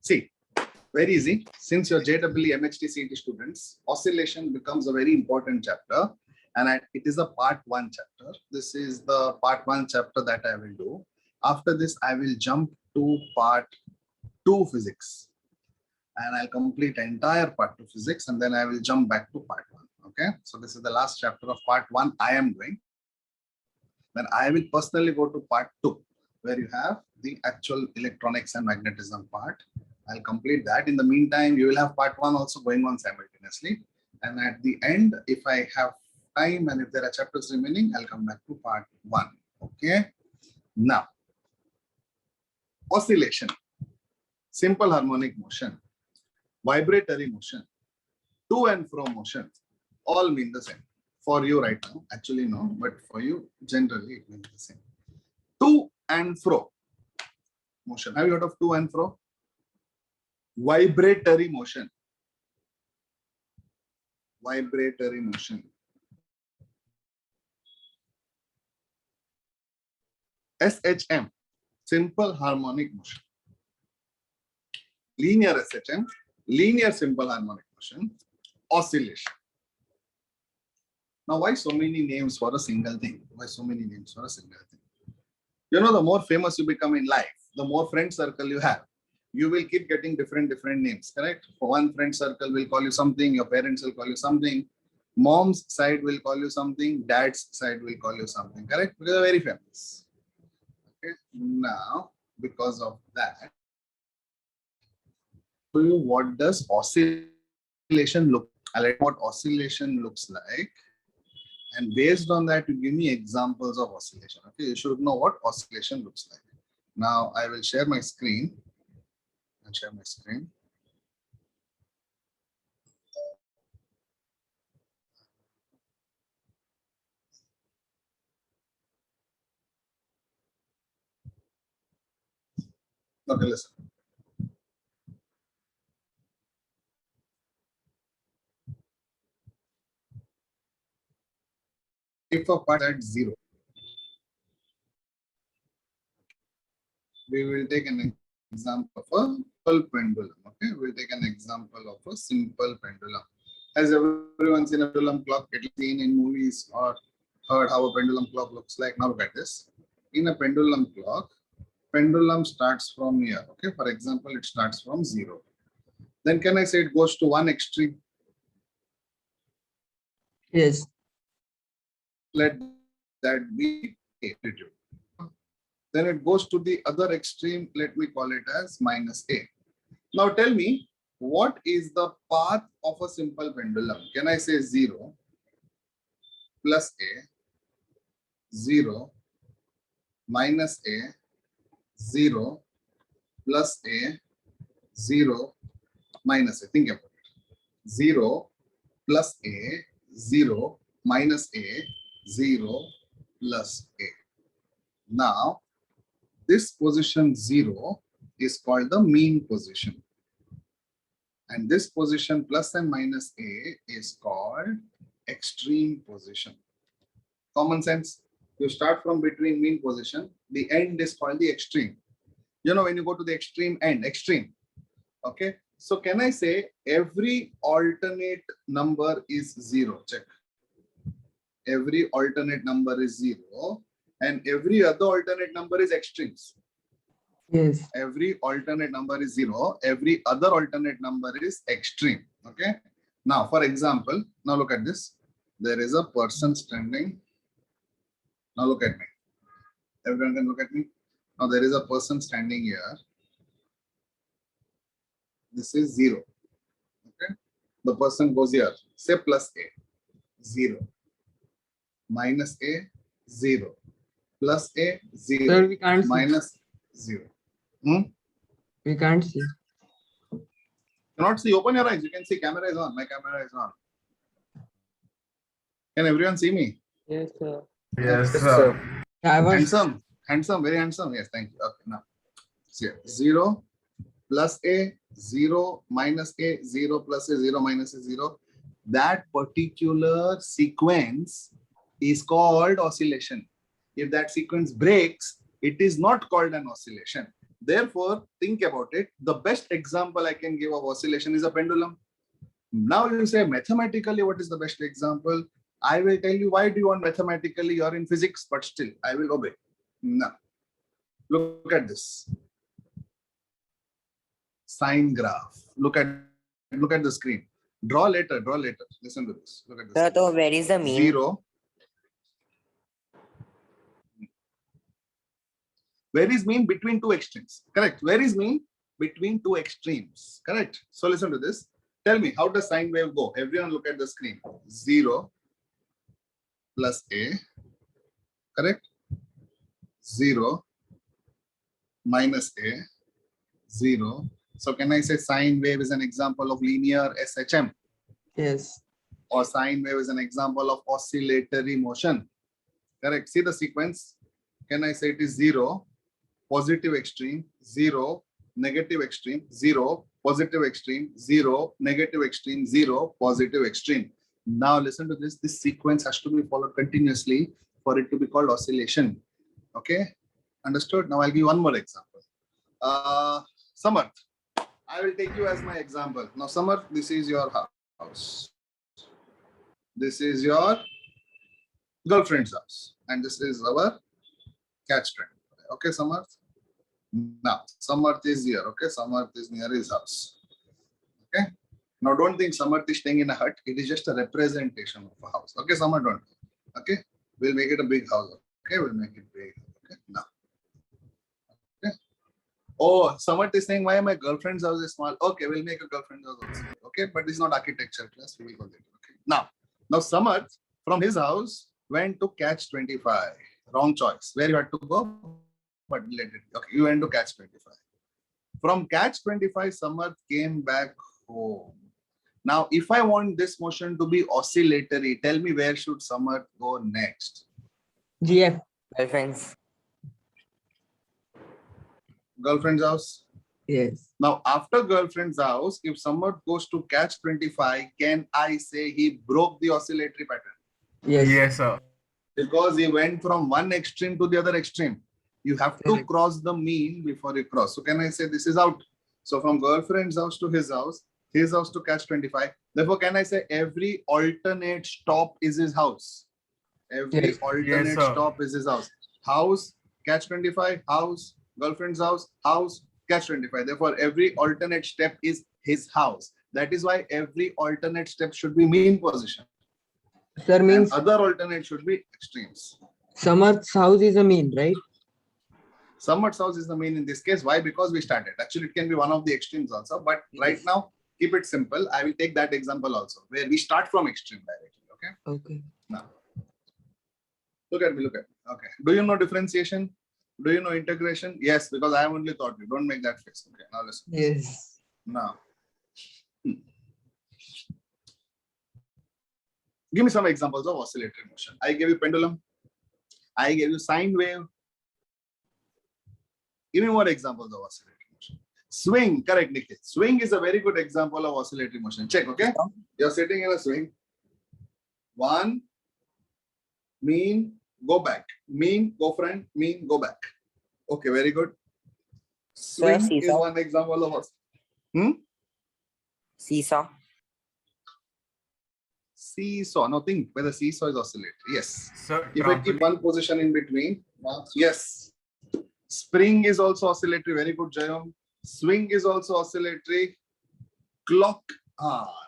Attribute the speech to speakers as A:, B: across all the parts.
A: See, very easy. Since you're JEE MHT CET students, oscillation becomes a very important chapter, and it is a part 1 chapter. This is the part 1 chapter that I will do. After this, I will jump to part 2 physics, and I'll complete entire part 2 physics, and then I will jump back to part 1. Okay, so this is the last chapter of part 1 I am doing. Then I will personally go to part 2, where you have the actual electronics and magnetism part. I'll complete that. In the meantime, you will have part 1 also going on simultaneously. And at the end, if I have time and if there are chapters remaining, I'll come back to part 1. Okay. Now, oscillation, simple harmonic motion, vibratory motion, to and fro motion, all mean the same. For you right now, actually no, but for you, generally it means the same. To and fro motion. Have you heard of to and fro? Vibratory motion. Vibratory motion. SHM, simple harmonic motion. Linear SHM, linear simple harmonic motion. Oscillation. Now, why so many names for a single thing? Why so many names for a single thing? You know, the more famous you become in life, the more friend circle you have, you will keep getting different names, correct? For one friend circle will call you something, your parents will call you something, mom's side will call you something, dad's side will call you something, correct? Because they're very famous. Okay. Now, because of that, what does oscillation look like? I'll let what oscillation looks like. And based on that, you give me examples of oscillation. Okay, you should know what oscillation looks like. Now I will share my screen. I'll share my screen. Okay, listen. If a part at 0, we will take an example of a simple pendulum. Okay, we'll take an example of a simple pendulum. Has everyone seen a pendulum clock? At least seen in movies or heard how a pendulum clock looks like? Now look at this. In a pendulum clock, pendulum starts from here. Okay, for example, it starts from 0. Then can I say it goes to one extreme?
B: Yes.
A: Let that be amplitude. Then it goes to the other extreme. Let me call it as minus a. Now tell me, what is the path of a simple pendulum? Can I say 0 plus a, 0 minus a, 0 plus a, 0 minus a? Think about it. 0 plus a, 0 minus a, 0 plus a. Now, this position 0 is called the mean position. And this position plus and minus a is called extreme position. Common sense. You start from between mean position. The end is called the extreme. You know, when you go to the extreme end, extreme. Okay. So can I say every alternate number is 0? Check. Every alternate number is 0. And every other alternate number is extremes.
B: Yes.
A: Every alternate number is 0. Every other alternate number is extreme. Okay. Now, for example, now look at this. There is a person standing. Now look at me. Everyone can look at me. Now there is a person standing here. This is 0. Okay. The person goes here. Say plus a. 0. Minus a. 0. Plus a, 0.
B: Sir, we can't
A: minus 0.
B: We can't see.
A: Cannot see. Open your eyes. You can see. Camera is on. My camera is on. Can everyone see me?
B: Yes, sir.
C: Yes, sir.
A: Handsome. Handsome. Very handsome. Yes. Thank you. Okay. Now, see, 0 plus a, 0 minus a, 0 plus a, 0 minus a, 0. That particular sequence is called oscillation. If that sequence breaks, it is not called an oscillation. Therefore, think about it. The best example I can give of oscillation is a pendulum. Now you say mathematically, what is the best example? I will tell you why do you want mathematically, you're in physics, but still I will obey. Now, look at this. Sine graph. Look at the screen. Draw later. Listen to this. Look at this.
C: Sir, so where is the mean?
A: 0. Where is mean? Between two extremes. Correct. Where is mean? Between two extremes. Correct. So listen to this. Tell me, how does sine wave go? Everyone look at the screen. 0 plus a. Correct. 0 minus a. 0. So can I say sine wave is an example of linear SHM?
B: Yes.
A: Or sine wave is an example of oscillatory motion? Correct. See the sequence. Can I say it is 0, positive extreme, 0, negative extreme, 0, positive extreme, 0, negative extreme, 0, positive extreme. Now listen to this. This sequence has to be followed continuously for it to be called oscillation. Okay. Understood? Now I'll give you one more example. Samarth, I will take you as my example. Now Samarth, this is your house. This is your girlfriend's house. And this is our catch trend. Okay, Samarth? Now, Samarth is here. Okay, Samarth is near his house. Okay. Now, don't think Samarth is staying in a hut. It is just a representation of a house. Okay, Samarth, don't. Okay, we'll make it a big house. Okay, we'll make it big. Okay, now. Okay. Oh, Samarth is saying, why my girlfriend's house is small? Okay, we'll make a girlfriend's house also. Okay, but it's not architecture class. We will go later. Okay. Now Samarth from his house went to catch 25. Wrong choice. Where you had to go? But let it. Okay, you went to catch 25. From catch 25, Samarth came back home. Now, if I want this motion to be oscillatory, tell me where should Samarth go next?
B: GF.
C: Girlfriends.
A: Girlfriend's house.
B: Yes.
A: Now, after girlfriend's house, if Samarth goes to catch 25, can I say he broke the oscillatory pattern?
B: Yes.
D: Yes, sir.
A: Because he went from one extreme to the other extreme. You have to
B: Correct.
A: cross the mean before you cross. So can I say this is out? So from girlfriend's house to his house to catch 25. Therefore, can I say every alternate stop is his house? Every
B: Yes.
A: alternate
D: Yes, sir.
A: stop is his house. House, catch 25, house, girlfriend's house, catch 25. Therefore, every alternate step is his house. That is why every alternate step should be mean position.
B: Sir,
A: And
B: means
A: other alternate should be extremes.
B: Samarth's house is a mean, right?
A: Samarth's house is the mean in this case. Why? Because we started. Actually, it can be one of the extremes also. But right
B: Yes.
A: now, keep it simple. I will take that example also, where we start from extreme directly. Okay.
B: Okay.
A: Now, look at me. Okay. Do you know differentiation? Do you know integration? Yes, because I have only taught you. Don't make that face. Okay. Now listen.
B: Yes.
A: Now, give me some examples of oscillatory motion. I gave you pendulum. I gave you sine wave. Give me more examples of oscillatory motion. Swing, correct, Nikhil. Swing is a very good example of oscillatory motion. Check, okay? You're sitting in a swing. One, mean, go back. Mean, go front, mean, go back. Okay, very good.
C: Sir,
A: Swing is
C: seesaw.
A: one example of
C: Seesaw.
A: seesaw. Now think whether seesaw is oscillatory. Yes.
D: Sir,
A: If I keep
D: trampoline.
A: one position in between, yes. Spring is also oscillatory. Very good, Jayam. Swing is also oscillatory. Clock.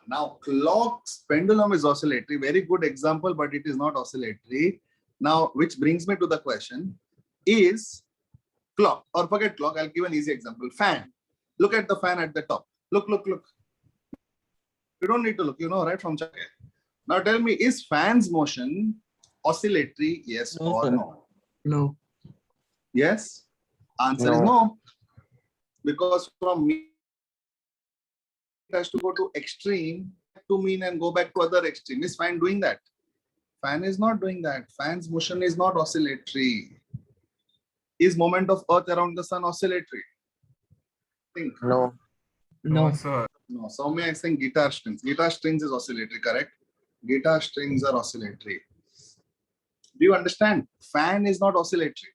A: Now clock's pendulum is oscillatory. Very good example, but it is not oscillatory. Now, which brings me to the question, is clock, or forget clock, I'll give an easy example. Fan. Look at the fan at the top. Look. You don't need to look, you know, right from Chakra. Now tell me, is fan's motion oscillatory? Yes
B: No,
A: or
B: sir.
A: no?
B: No.
A: Yes? Answer is
C: No.
A: no. Because from mean, it has to go to extreme to mean and go back to other extreme. Is fan doing that? Fan is not doing that. Fan's motion is not oscillatory. Is moment of earth around the sun oscillatory? Think.
C: No.
D: No,
B: No.
D: sir.
A: No. Soumya is saying guitar strings. Guitar strings is oscillatory, correct? Guitar strings are oscillatory. Do you understand? Fan is not oscillatory.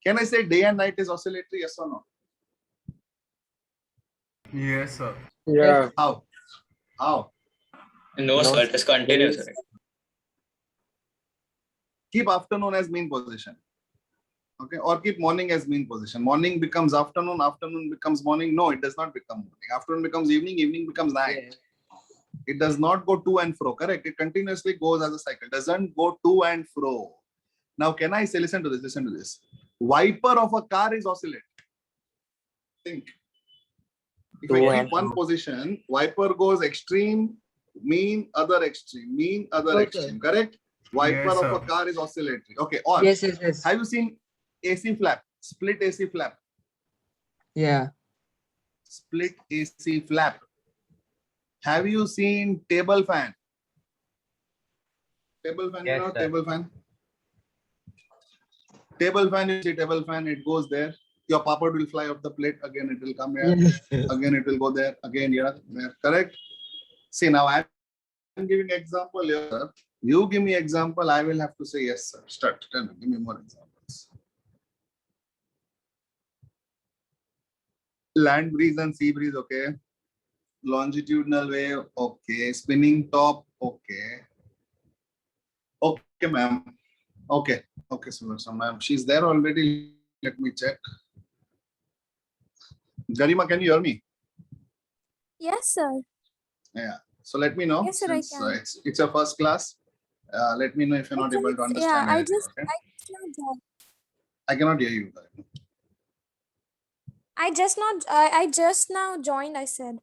A: Can I say day and night is oscillatory? Yes or no?
D: Yes, sir.
B: Yeah.
A: How? How?
E: No,
C: No,
E: sir, it is continuous.
C: Yes.
E: Right?
A: Keep afternoon as mean position. Okay, or keep morning as mean position. Morning becomes afternoon, afternoon becomes morning. No, it does not become morning. Afternoon becomes evening, evening becomes night. It does not go to and fro, correct? It continuously goes as a cycle, doesn't go to and fro. Now, can I say, listen to this. Wiper of a car is oscillate. Think. If
C: To
A: I
C: and
A: keep one
C: fro.
A: position, wiper goes extreme, mean, other extreme, mean, other
B: Okay.
A: extreme, correct? Wiper
D: Yes,
A: of
D: sir.
A: a car is oscillatory. Okay, or
B: Yes, yes, yes.
A: have you seen AC flap? Split AC flap.
B: Yeah.
A: Split AC flap. Have you seen table fan? Table fan,
D: Yes,
A: you know,
D: sir.
A: table fan. Table fan, you see table fan, it goes there. Your papad will fly off the plate. Again, it will come here.
B: Yes.
A: Again, it will go there. Again, here, there. Correct? See, now I'm giving example here. Sir. You give me example, I will have to say yes, sir. Start. Tell me, give me more examples. Land breeze and sea breeze, okay. Longitudinal wave, okay. Spinning top, okay. Okay, ma'am. Okay. Okay, so ma'am, she's there already. Let me check. Garima, can you hear me?
F: Yes, sir.
A: Yeah. So let me know.
F: Yes, sir, I
A: Since
F: can.
A: it's a first class. Let me know if you're not
F: Actually,
A: able to
F: it's- yeah,
A: understand
F: I
A: anything.
F: just
A: Okay?
F: not joined.
A: I cannot hear you.
F: I just now joined, I said.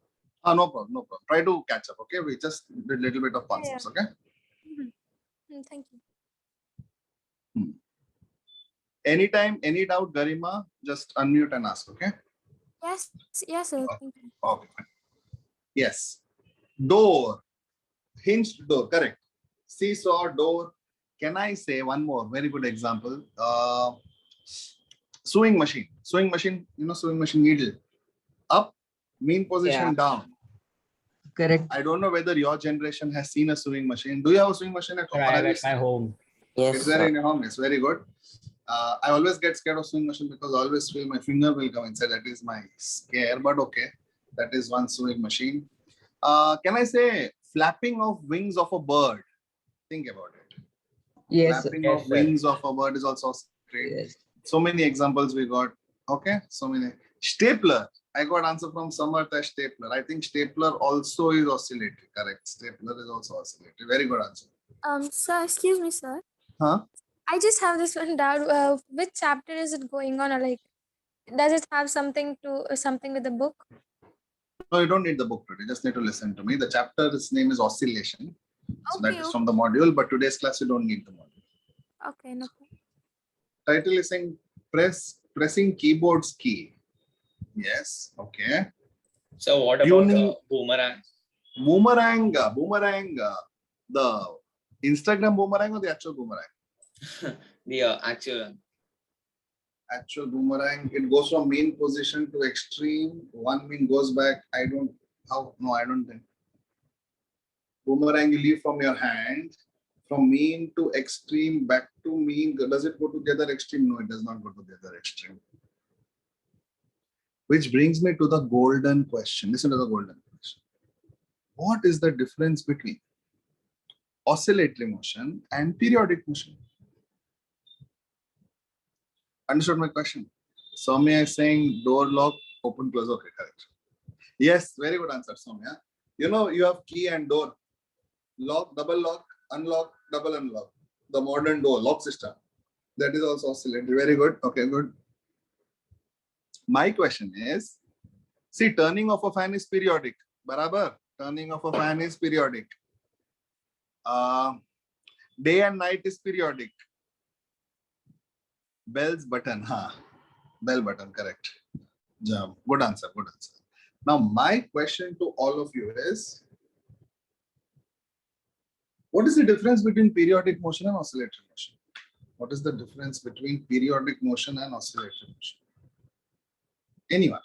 A: No problem, no problem. Try to catch up. Okay, we just did a little bit of concepts. Okay.
F: Thank you.
A: Anytime, any doubt, Garima, just unmute and ask. Okay.
F: Yes, yes, sir. Thank you.
A: Okay. Fine. Yes. Door. Hinged door. Correct. Seesaw door. Can I say one more very good example? Sewing machine. Sewing machine. You know, sewing machine needle. Up. Mean position
B: Yeah.
A: down.
B: Correct.
A: I don't know whether your generation has seen a sewing machine. Do you have a sewing machine at home?
D: Sir,
A: Or
D: I
A: have
D: have
A: you
D: at my
A: seen-
D: home.
C: Yes,
A: It's there
C: sir.
A: in your home. It's very good. I always get scared of sewing machine because I always feel my finger will come inside. That is my scare, but okay. That is one sewing machine. Can I say flapping of wings of a bird? Think about it.
B: Yes, sir.
A: Flapping
D: Yes,
A: of
D: sir.
A: wings of a bird is also great.
B: Yes.
A: So many examples we got. Okay, so many. Stapler. I got answer from Samarth as stapler. I think stapler also is oscillatory. Correct. Stapler is also oscillatory. Very good answer.
F: Sir, excuse me, sir.
A: Huh?
F: I just have this one doubt. Which chapter is it going on, or like, does it have something with the book?
A: No, you don't need the book today. You just need to listen to me. The chapter's name is oscillation. So that
F: Okay,
A: is from the module, but today's class you don't need the module.
F: Okay, no problem.
A: Title is saying pressing keyboard's key. Yes. Okay.
E: So what about
A: Tuning-
E: boomerang?
A: Boomerang. The Instagram boomerang or the actual boomerang?
E: The actual one.
A: Actual boomerang. It goes from mean position to extreme. One mean goes back. I don't think. Boomerang you leave from your hand. From mean to extreme, back to mean. Does it go to the other extreme? No, it does not go to the other extreme. Which brings me to the golden question. Listen to the golden question. What is the difference between oscillatory motion and periodic motion? Understood my question? Soumya is saying door lock, open, close. Okay, correct. Yes, very good answer, Soumya. You know, you have key and door. Lock, double lock, unlock, double unlock. The modern door lock system. That is also oscillatory. Very good. Okay, good. My question is, see, turning of a fan is periodic. Barabar. Turning of a fan is periodic. Day and night is periodic. Bell's button. Bell button, correct. Jump. Good answer. Good answer. Now, my question to all of you is, what is the difference between periodic motion and oscillatory motion? What is the difference between periodic motion and oscillatory motion? Anyone?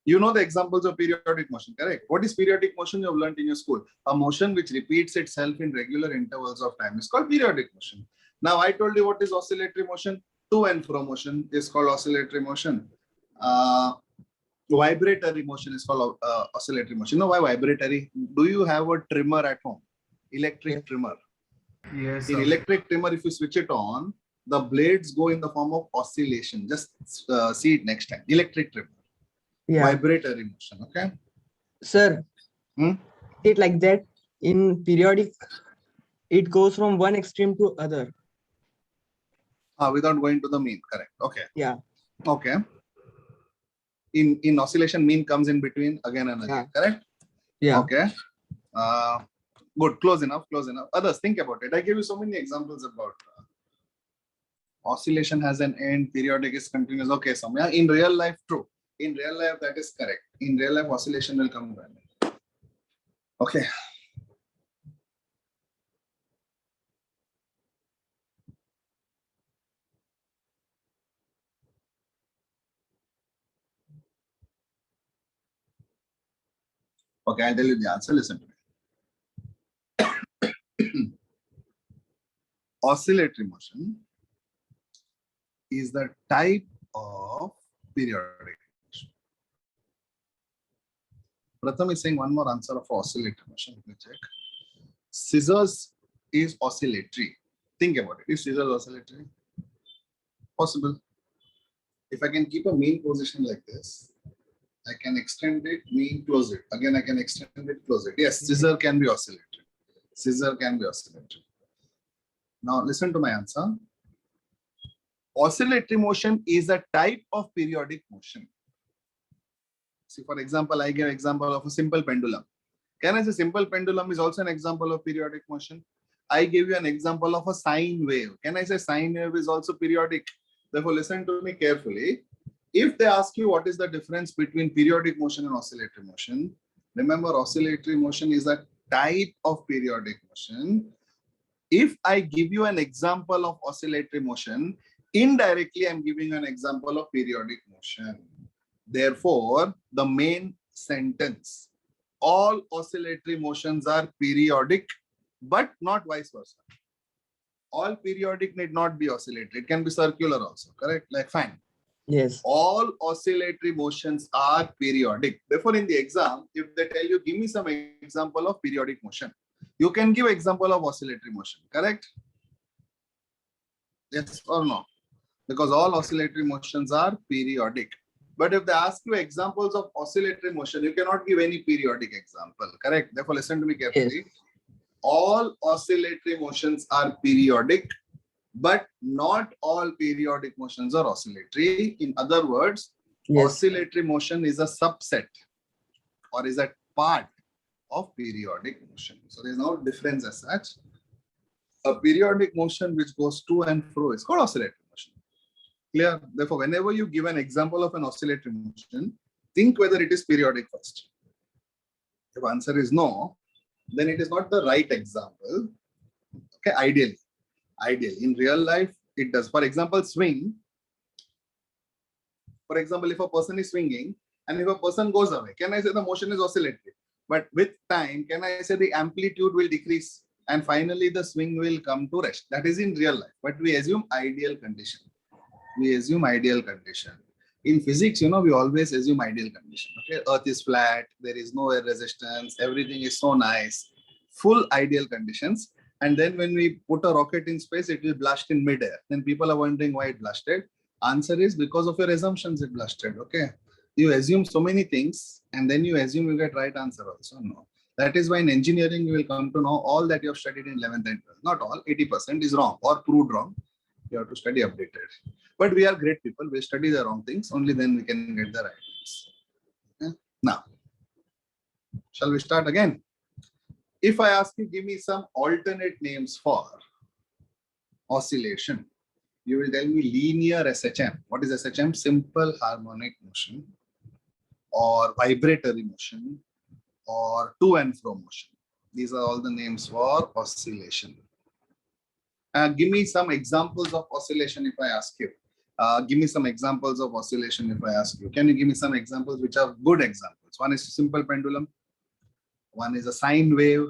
A: You know the examples of periodic motion, correct? What is periodic motion you have learned in your school? A motion which repeats itself in regular intervals of time is called periodic motion. Now, I told you what is oscillatory motion. To and fro motion is called oscillatory motion. Vibratory motion is called oscillatory motion. You know why vibratory? Do you have a trimmer at home? Electric
B: Yes.
A: trimmer.
D: Yes,
A: In
D: sir.
A: electric trimmer, if you switch it on, the blades go in the form of oscillation. Just see it next time. Electric trimmer.
B: Yeah.
A: Vibratory motion. Okay.
B: Sir,
A: Hmm?
B: it like that in periodic, it goes from one extreme to other.
A: Without going to the mean. Correct. Okay.
B: Yeah.
A: Okay. In oscillation, mean comes in between again and again. Correct.
B: Yeah.
A: Okay. Good. Close enough. Close enough. Others, think about it. I gave you so many examples about oscillation has an end, periodic is continuous. Okay, Samya. In real life, true. In real life, that is correct. In real life, oscillation will come back. Okay. Okay, I'll tell you the answer. Listen to me. Oscillatory motion is the type of periodic motion. Pratham is saying one more answer of oscillatory motion. Let me check. Scissors is oscillatory. Think about it. Is scissors oscillatory? Possible. If I can keep a mean position like this, I can extend it, mean, close it. Again, I can extend it, close it. Yes, scissor can be oscillatory. Scissor can be oscillatory. Now listen to my answer. Oscillatory motion is a type of periodic motion. See, for example, I give example of a simple pendulum. Can I say simple pendulum is also an example of periodic motion? I give you an example of a sine wave. Can I say sine wave is also periodic? Therefore, listen to me carefully. If they ask you what is the difference between periodic motion and oscillatory motion, remember oscillatory motion is a type of periodic motion. If I give you an example of oscillatory motion, indirectly I'm giving an example of periodic motion. Therefore, the main sentence, all oscillatory motions are periodic, but not vice versa. All periodic need not be oscillatory. It can be circular also, correct? Like fine.
B: Yes.
A: All oscillatory motions are periodic. Therefore, in the exam, if they tell you, give me some example of periodic motion, you can give example of oscillatory motion, correct? Yes or no? Because all oscillatory motions are periodic. But if they ask you examples of oscillatory motion, you cannot give any periodic example, correct? Therefore, listen to me carefully.
B: Yes.
A: All oscillatory motions are periodic, but not all periodic motions are oscillatory. In other words,
B: Yes.
A: oscillatory motion is a subset or is a part of periodic motion. So there's no difference as such. A periodic motion which goes to and fro is called oscillatory motion. Clear? Therefore, whenever you give an example of an oscillatory motion, think whether it is periodic first. If answer is no, then it is not the right example. Okay, ideally. In real life, it does. For example, swing. For example, if a person is swinging and if a person goes away, can I say the motion is oscillatory? But with time, can I say the amplitude will decrease and finally the swing will come to rest? That is in real life. But we assume ideal condition. In physics, we always assume ideal condition. Okay, Earth is flat, there is no air resistance, everything is so nice, full ideal conditions. And then when we put a rocket in space, it will blast in midair. Then people are wondering why it blasted. Answer is because of your assumptions it blasted. Okay, you assume so many things and then you assume you get right answer also. No, that is why in engineering you will come to know all that you have studied in 11th and 12th. Not all, 80% is wrong or proved wrong. You have to study updated. But we are great people. We study the wrong things. Only then we can get the right things. Okay? Now, shall we start again? If I ask you, give me some alternate names for oscillation, you will tell me linear SHM. What is SHM? Simple harmonic motion, or vibratory motion, or to and fro motion. These are all the names for oscillation. Give me some examples of oscillation if I ask you. Give me some examples of oscillation if I ask you. Can you give me some examples which are good examples? One is simple pendulum. One is a sine wave.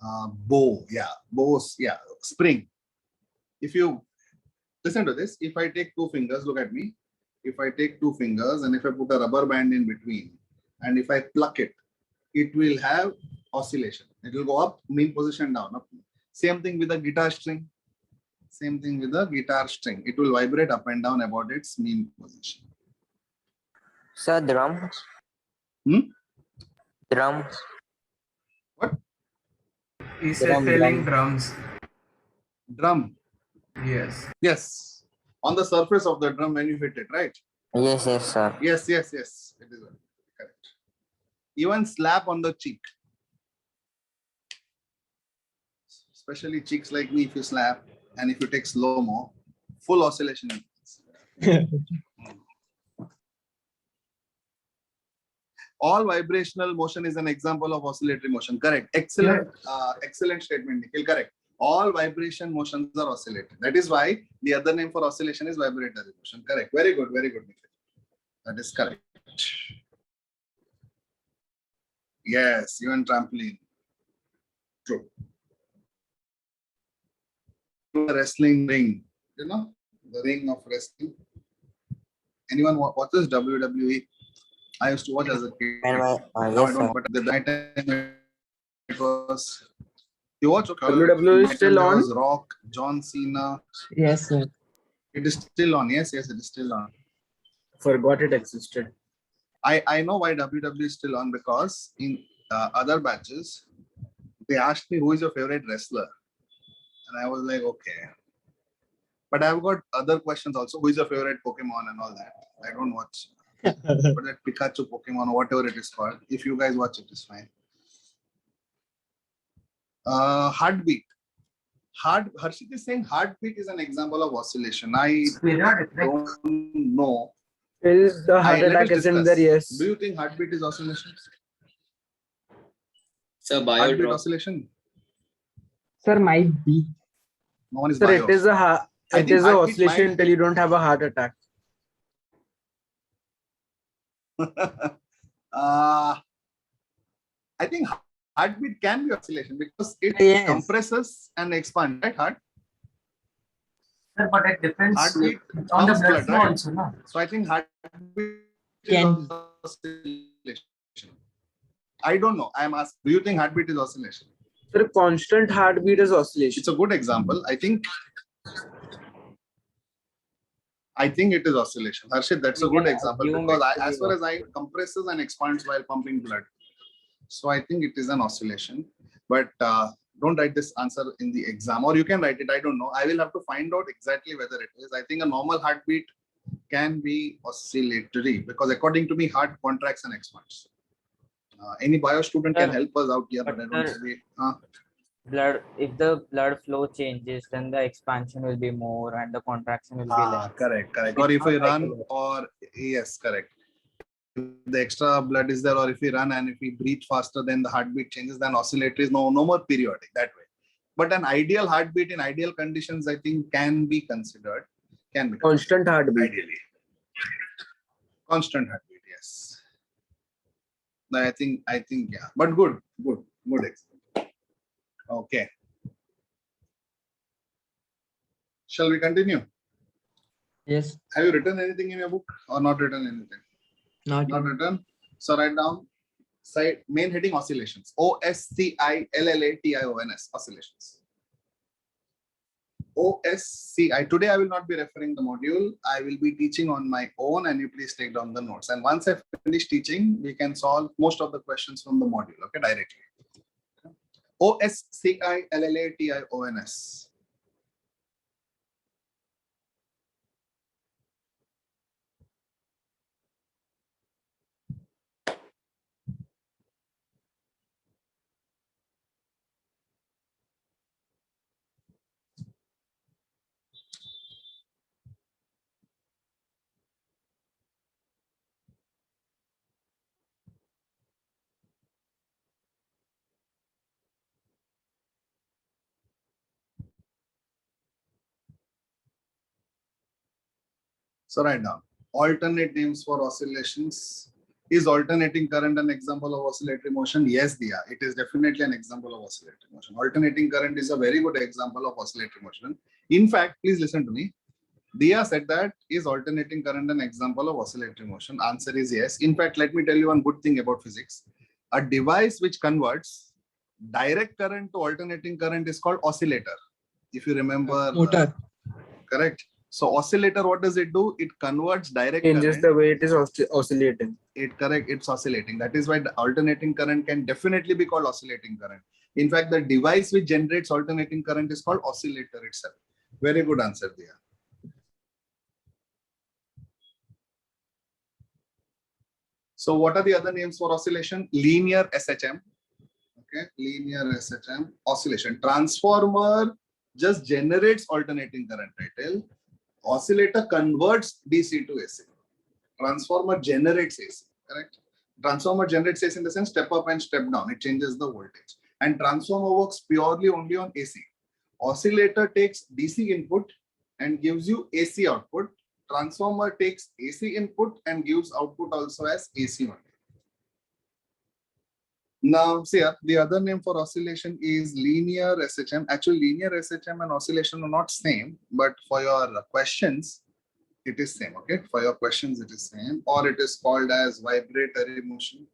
A: Bow, spring. If you listen to this. If I take two fingers, look at me. If I take two fingers and if I put a rubber band in between, and if I pluck it, it will have oscillation. It will go up, mean position, down. Up. Same thing with a guitar string. Same thing with a guitar string. It will vibrate up and down about its mean position.
C: Sir, drum.
A: Hmm?
C: Drum.
A: What?
D: He said
B: Drum,
D: telling
B: drum.
D: drums.
A: Drum.
D: Yes.
A: Yes. On the surface of the drum when you hit it, right?
C: Yes, sir.
A: Yes. It is correct. Even slap on the cheek. Especially cheeks like me, if you slap and if you take slow-mo, full oscillation. All vibrational motion is an example of oscillatory motion. Correct. Excellent. Excellent statement, Nikhil. Correct. All vibration motions are oscillating. That is why the other name for oscillation is vibratory motion. Correct. Very good, Nikhil. That is correct. Yes, even trampoline. True. The wrestling ring, you know, the ring of wrestling. Anyone watches WWE? I used to watch as a kid. Now I
C: Yes,
A: don't,
C: sir.
A: but the night time it was. You watch
D: WWE is still
A: there
D: on?
A: was Rock, John Cena.
B: Yes, sir.
A: It is still on. Yes, it is still on.
D: Forgot it existed.
A: I know why WWE is still on, because in other batches they asked me who is your favorite wrestler, and I was like, okay. But I've got other questions also. Who is your favorite Pokemon and all that? I don't watch. But that Pikachu Pokemon or whatever it is called. If you guys watch it, it's fine. Heartbeat. Harshit is saying heartbeat is an example of oscillation. I don't know.
D: Till the heart
A: Let us
D: attack isn't
A: discuss.
D: there, yes.
A: Do you think heartbeat is oscillation?
E: So
A: Heartbeat
E: biodrop.
A: oscillation?
B: Sir, might be.
A: No one is
D: Sir,
A: bio.
D: it is a
A: I
D: it
A: think
D: is a
A: heartbeat
D: oscillation
A: might
D: until you don't have a heart attack.
A: I think heartbeat can be oscillation because it
B: Yes.
A: compresses and expands, right? Heart.
G: Sir, but it depends
A: Heartbeat
G: on the
A: pumps
G: blood
A: blood,
G: flow
A: right?
G: also, no?
A: So I think heartbeat
B: Can
A: is oscillation. I don't know. I am asking. Do you think heartbeat is oscillation?
D: Sir, constant heartbeat is oscillation.
A: It's a good example. I think it is oscillation. Harshit, that's a good example because as far as I compresses and expands while pumping blood. So I think it is an oscillation. But don't write this answer in the exam, or you can write it. I don't know. I will have to find out exactly whether it is. I think a normal heartbeat can be oscillatory because according to me, heart contracts and expands. Any bio student can help us out here, but I don't see.
H: Blood, if the blood flow changes, then the expansion will be more and the contraction will be less.
A: Correct. Or if I run, or yes, correct. If the extra blood is there, or if we run and if we breathe faster, then the heartbeat changes. Then oscillatory is no more periodic that way. But an ideal heartbeat in ideal conditions, I think, can be considered. Can be
D: Constant heartbeat.
A: ideally. Constant heartbeat, yes. I think yeah. But good example. Okay. Shall we continue?
B: Yes.
A: Have you written anything in your book or not written anything?
B: Not
A: Written. So write down side main heading oscillations. OSCILLATIONS oscillations. OSCI. Today I will not be referring the module. I will be teaching on my own, and you please take down the notes. And once I finish teaching, we can solve most of the questions from the module. Okay, directly. OSCILLATIONS. So write down alternate names for oscillations. Is alternating current an example of oscillatory motion? Yes, Diya. It is definitely an example of oscillatory motion. Alternating current is a very good example of oscillatory motion. In fact, please listen to me. Dia said that is alternating current an example of oscillatory motion? Answer is yes. In fact, let me tell you one good thing about physics. A device which converts direct current to alternating current is called oscillator. If you remember,
B: Motor.
A: correct. So oscillator, what does it do? It converts direct
D: Changes
A: current.
D: the way it is oscillating.
A: It's oscillating. That is why the alternating current can definitely be called oscillating current. In fact, the device which generates alternating current is called oscillator itself. Very good answer there. So what are the other names for oscillation? Linear SHM. Okay, linear SHM, oscillation. Transformer just generates alternating current, right? Oscillator converts DC to AC. Transformer generates AC, correct? Transformer generates AC in the sense step up and step down. It changes the voltage. And transformer works purely only on AC. Oscillator takes DC input and gives you AC output. Transformer takes AC input and gives output also as AC only. Now, see, the other name for oscillation is linear SHM. Actually, linear SHM and oscillation are not same, but for your questions, it is same. Okay, for your questions, it is same, or it is called as vibratory motion,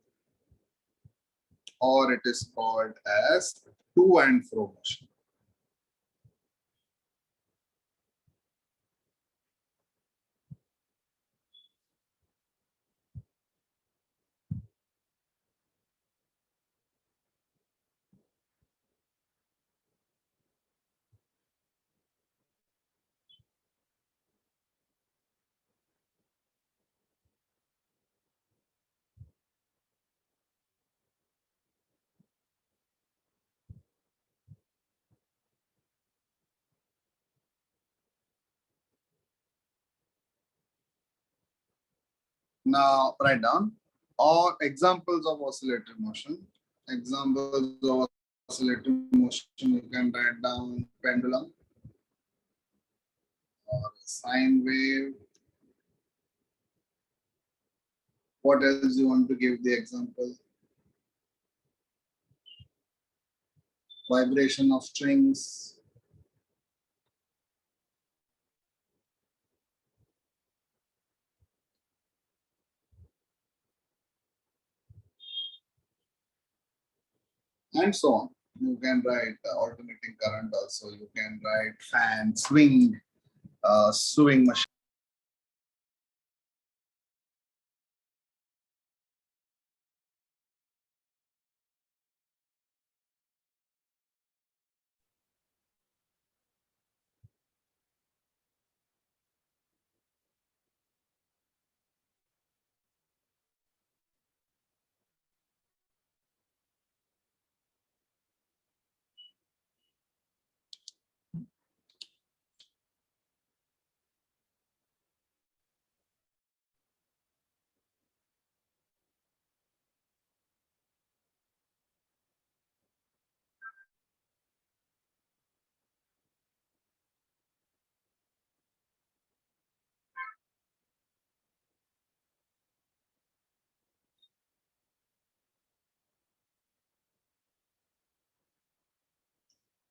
A: or it is called as to and fro motion. Now, write down all examples of oscillatory motion. Examples of oscillatory motion, you can write down pendulum or sine wave. What else you want to give the example? Vibration of strings. And so on. You can write alternating current also. You can write fan, swing, sewing machine.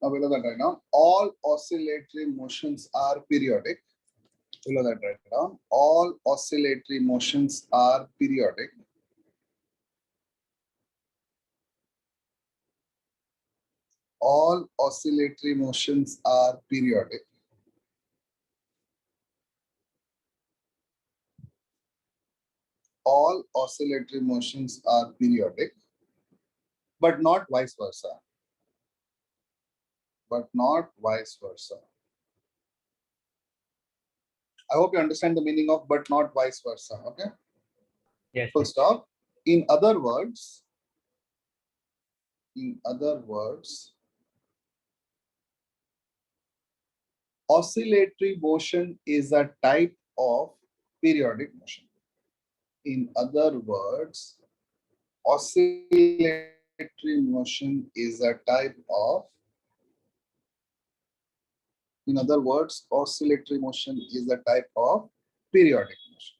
A: Now below that right now, all oscillatory motions are periodic. Below that right now, all oscillatory motions are periodic. All oscillatory motions are periodic. All oscillatory motions are periodic, but not vice versa. But not vice versa. I hope you understand the meaning of but not vice versa. Okay.
H: Yes.
A: Full stop. In other words, oscillatory motion is a type of periodic motion. In other words, oscillatory motion is a type of, in other words, oscillatory motion is a type of periodic motion.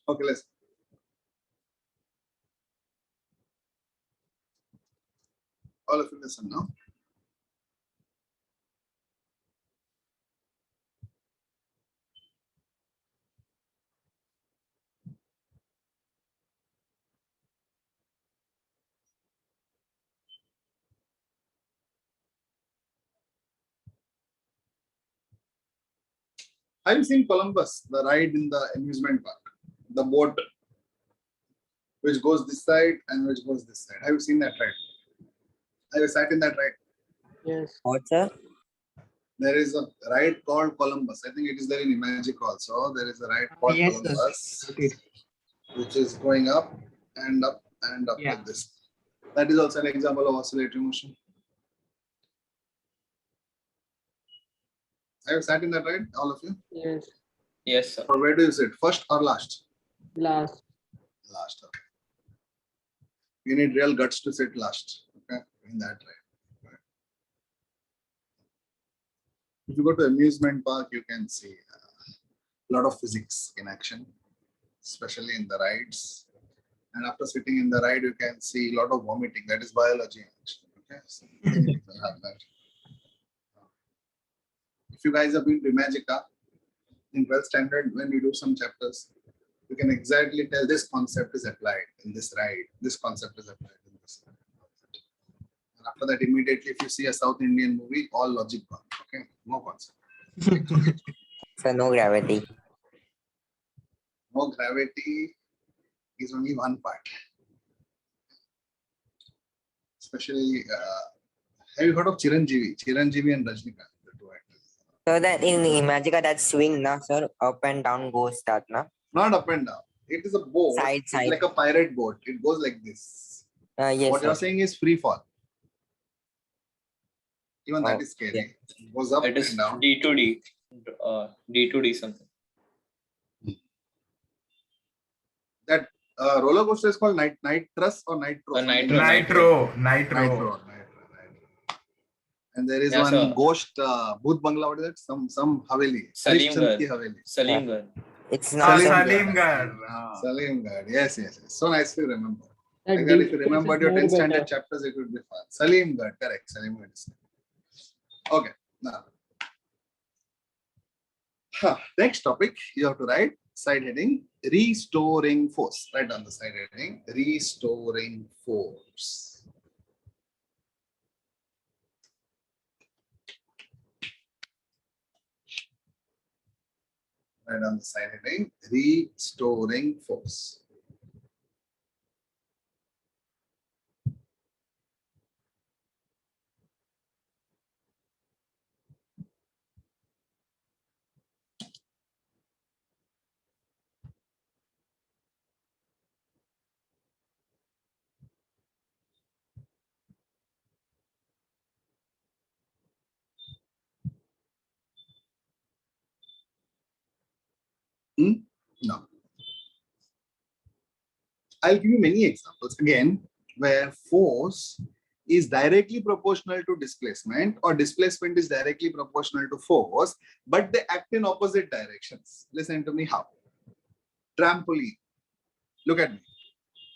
A: Okay, let's. All of you listen now. I've seen Columbus, the ride in the amusement park, the boat which goes this side and which goes this side. Have you seen that ride? Have you sat in that ride?
B: Yes.
C: What, sir?
A: There is a ride called Columbus. I think it is there in Imagic also. There is a ride called
B: Yes, sir.
A: Columbus,
B: Okay.
A: which is going up and up and up
B: Yeah.
A: like this. That is also an example of oscillatory motion. Have you sat in that ride, all of you?
B: Yes.
E: Yes, sir.
A: Or where do you sit? First or last?
B: Last.
A: Last. Okay. You need real guts to sit last. Okay, in that ride. Right. If you go to amusement park, you can see a lot of physics in action, especially in the rides. And after sitting in the ride, you can see a lot of vomiting. That is biology in action. Okay, so many people have that. If you guys have been to Imagica in 12th standard, when we do some chapters, you can exactly tell this concept is applied in this ride. This concept is applied in this ride. And after that, immediately, if you see a South Indian movie, all logic gone. Okay, no concept.
C: So no gravity.
A: No gravity is only one part. Especially, have you heard of Chiranjeevi? Chiranjeevi and Rajnikant, the two actors.
C: So that in Imagica that swing, na, sir, up and down goes that, na?
A: Not up and down. It is a boat.
C: Side,
A: It's
C: side.
A: like a pirate boat. It goes like this.
C: Yes,
A: What
C: sir.
A: you're saying is free fall. Even that
C: Oh,
A: is scary. It goes up
E: It is
A: and down.
E: D2D. D2D something.
A: That roller coaster is called Nitrous or Nitro. something
E: Nitro.
A: like that.
I: Nitro.
A: And there is
E: Yeah,
A: one
E: sir.
A: ghost Bhoot Bangla. What is that? Some Haveli.
E: Salim
A: Harishchandra ki
E: Garh.
A: Haveli.
E: Salim Garh.
C: It's not
A: Salim
I: Garh.
A: Salim Garh. Yes. So nice to remember.
B: That
A: Like that, if you
B: distance is
A: remembered your
B: more
A: 10th standard
B: better.
A: chapters, it would be fun. Salim Garh, correct. Salim Garh. Okay. Now, next topic, you have to write side heading, restoring force. Write on the side heading, restoring force. Write on the side heading, restoring force. No. I'll give you many examples again where force is directly proportional to displacement or displacement is directly proportional to force, but they act in opposite directions. Listen to me how. Trampoline. Look at me.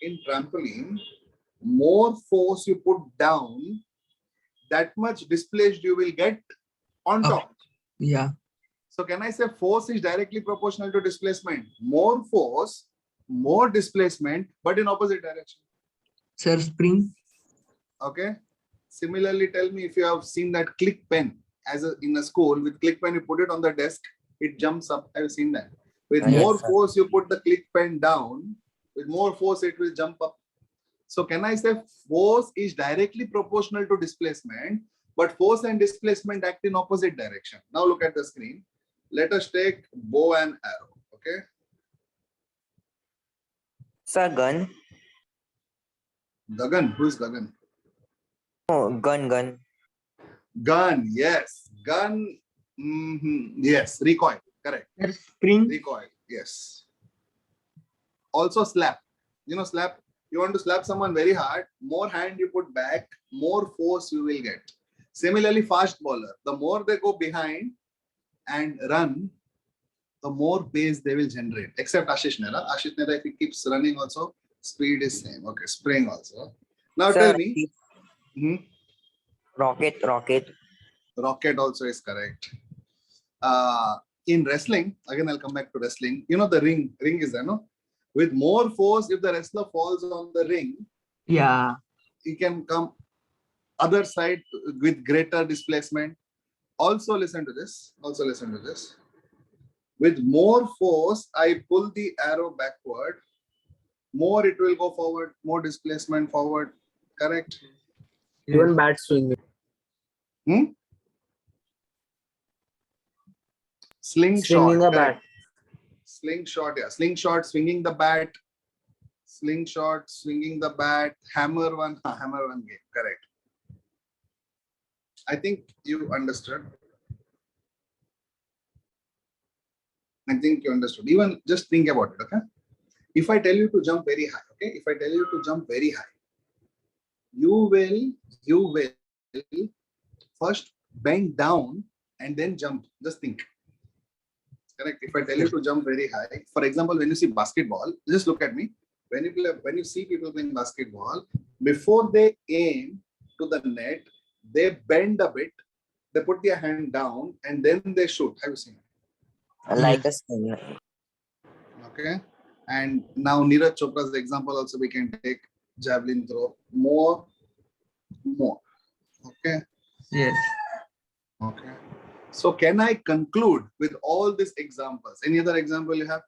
A: In trampoline, more force you put down, that much displaced you will get on top.
B: Yeah.
A: So can I say force is directly proportional to displacement? More force, more displacement, but in opposite direction.
B: Sir, spring.
A: Okay. Similarly, tell me if you have seen that click pen in a school with click pen, you put it on the desk, it jumps up. Have you seen that? With
C: Yes,
A: more
C: sir.
A: force, you put the click pen down. With more force, it will jump up. So can I say force is directly proportional to displacement, but force and displacement act in opposite direction. Now look at the screen. Let us take bow and arrow. Okay.
C: Sir, gun.
A: Gagan. Who is Gagan?
C: Oh, gun.
A: Gun. Yes. Gun. Yes. Recoil. Correct.
B: Sir, spring.
A: Recoil. Yes. Also slap. You know, slap. You want to slap someone very hard, more hand you put back, more force you will get. Similarly, fast bowler. The more they go behind and run, the more pace they will generate. Except Ashish Nehra. Ashish Nehra, if he keeps running also, speed is same. Okay, spraying also. Now
C: Sir,
A: tell me.
C: rocket.
A: Rocket also is correct. In wrestling, again, I'll come back to wrestling. You know, the ring is there, no? With more force, if the wrestler falls on the ring,
B: Yeah.
A: he can come other side with greater displacement. Also listen to this. With more force, I pull the arrow backward. More it will go forward, more displacement forward. Correct?
D: Even bat swing.
A: Slingshot.
D: Swinging a
A: correct.
D: bat.
A: Slingshot, yeah. Slingshot, swinging the bat. Slingshot, swinging the bat. Hammer one game. Correct. I think you understood. Even just think about it, okay? If I tell you to jump very high, okay? If I tell you to jump very high, you will first bend down and then jump. Just think. Correct. If I tell you to jump very high, for example, when you see basketball, just look at me. When you see people playing basketball, before they aim to the net, they bend a bit, they put their hand down, and then they shoot. Have you seen it?
C: Like a swing.
A: Okay. And now Neeraj Chopra's example also we can take. Javelin throw. More. Okay.
B: Yes.
A: Okay. So can I conclude with all these examples? Any other example you have?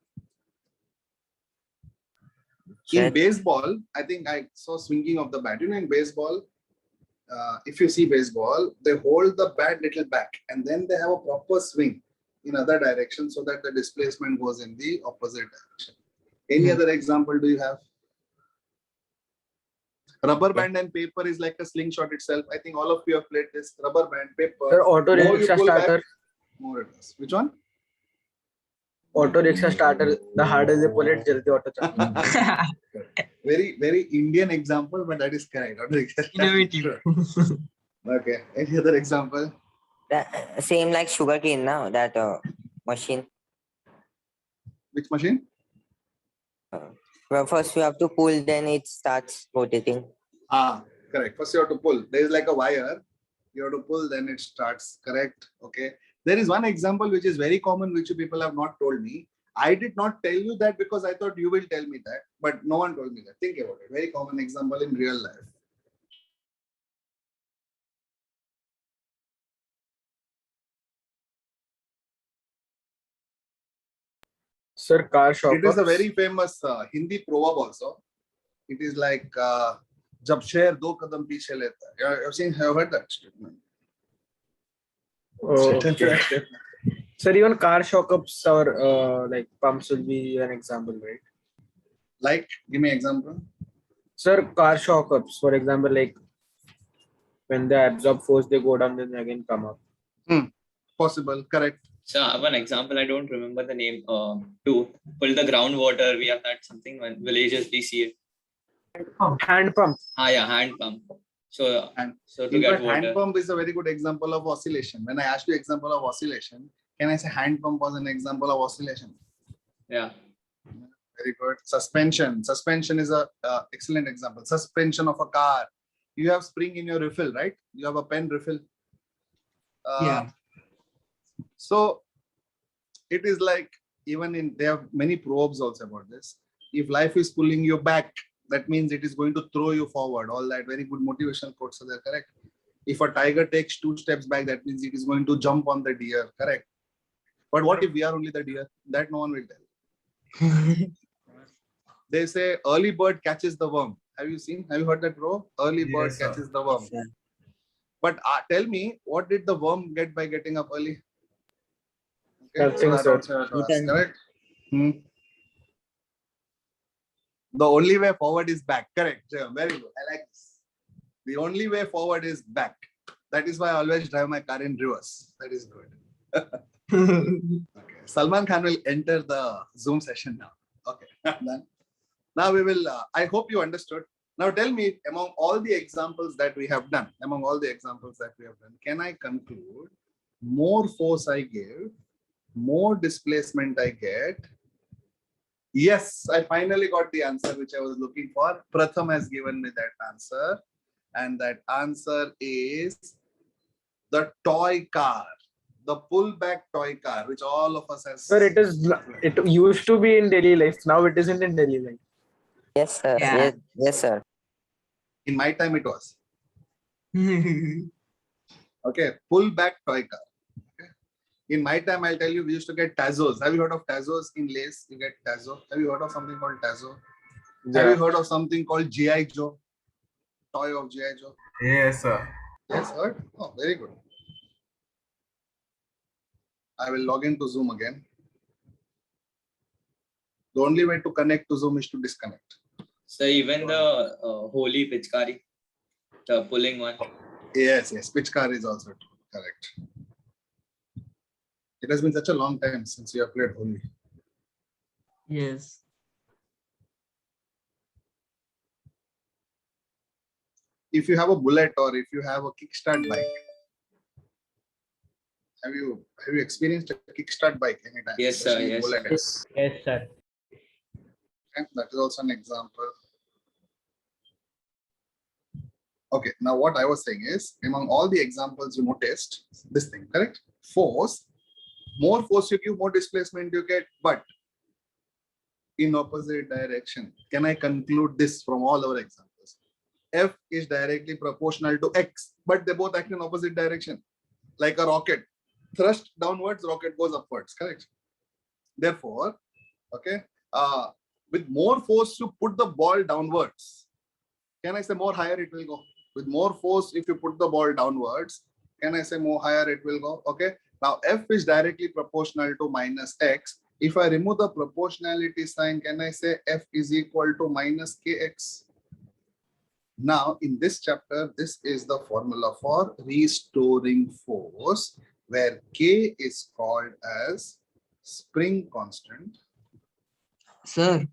A: In baseball, I think I saw swinging of the bat. You know, in baseball, if you see baseball, they hold the bat little back and then they have a proper swing in other direction so that the displacement goes in the opposite direction. Any other example do you have? Rubber band and paper is like a slingshot itself. I think all of you have played this. Rubber band, paper.
D: Sir, auto
A: More you
D: rickshaw
A: pull back,
D: starter.
A: more it is. Which one?
D: Auto rickshaw starter. The harder they pull it, jaldi auto chal.
A: Very, very Indian example, but that is correct. Auto rickshaw starter.
B: Innovative.
A: Okay. Any other example?
C: Same like sugarcane now, that machine.
A: Which machine?
C: Well, first you have to pull, then it starts rotating.
A: Correct. First you have to pull. There is like a wire. You have to pull, then it starts. Correct. Okay. There is one example which is very common, which you people have not told me. I did not tell you that because I thought you will tell me that, but no one told me that. Think about it. Very common example in real life.
D: Sir, car shock.
A: It is a very famous Hindi proverb also. It is like, "Jab sher do kadam piche leta hai." Have heard that statement?
D: Oh, okay. Sir, even car shock-ups or like pumps will be an example, right?
A: Like, give me an example.
D: Sir, car shock-ups, for example, like when they absorb force, they go down, then again come up.
A: Possible. Correct.
E: So I have an example. I don't remember the name. To pull the groundwater, we have that something when villages we see it.
D: Hand pump.
E: Yeah, hand pump. So to
A: In
E: get
A: fact, hand
E: water.
A: pump is a very good example of oscillation. When I asked you example of oscillation, can I say hand pump was an example of oscillation?
E: Yeah.
A: Very good. Suspension. Suspension is a excellent example. Suspension of a car. You have spring in your refill, right? You have a pen refill.
B: Yeah.
A: So it is like, even there are many probes also about this. If life is pulling you back, that means it is going to throw you forward. All that very good motivational quotes are there, correct? If a tiger takes 2 steps back, that means it is going to jump on the deer, correct? But what if we are only the deer? That no one will tell. They say early bird catches the worm. Have you heard that, bro? Early bird
B: Yes, sir.
A: catches the worm. But tell me, what did the worm get by getting up early? Okay, so that also has to ask, correct? The only way forward is back. Correct. Very good. I like this. The only way forward is back. That is why I always drive my car in reverse. That is good. Okay. Salman Khan will enter the Zoom session now. Okay. Now we will, I hope you understood. Now tell me, among all the examples that we have done, can I conclude more force I give, more displacement I get. Yes, I finally got the answer which I was looking for. Pratham has given me that answer. And that answer is the toy car, the pullback toy car, which all of us has.
D: Sir, it used to be in daily life. Now it isn't in daily life.
C: Yes, sir.
H: Yeah.
C: Yes, sir.
A: In my time, it was. Okay, pullback toy car. Okay. In my time, I'll tell you, we used to get Tazos. Have you heard of Tazos in Lays? You get Tazo. Have you heard of something called Tazo? Have you heard of something called G.I. Joe? Toy of G.I. Joe?
I: Yes, sir.
A: Yes, heard? Oh, very good. I will log into Zoom again. The only way to connect to Zoom is to disconnect.
E: So even the holy Pichkari, the pulling one.
A: Yes, pitch car is also correct. It has been such a long time since you have played Holi.
B: Yes.
A: If you have a bullet or if you have a kickstart bike, have you experienced a kickstart bike anytime?
E: Yes, sir.
A: Especially
E: Yes,
A: bullets.
H: Yes, sir.
A: Okay, that is also an example. Okay, now what I was saying is, among all the examples you noticed, this thing, correct? Force, more force you give, more displacement you get, but in opposite direction. Can I conclude this from all our examples? F is directly proportional to X, but they both act in opposite direction. Like a rocket, thrust downwards, rocket goes upwards, correct? Therefore, okay, with more force you put the ball downwards. Can I say more higher it will go? With more force, if you put the ball downwards, can I say more higher it will go? Okay. Now F is directly proportional to minus X. If I remove the proportionality sign, can I say F is equal to minus Kx? Now in this chapter, this is the formula for restoring force, where K is called as spring constant.
B: Sir,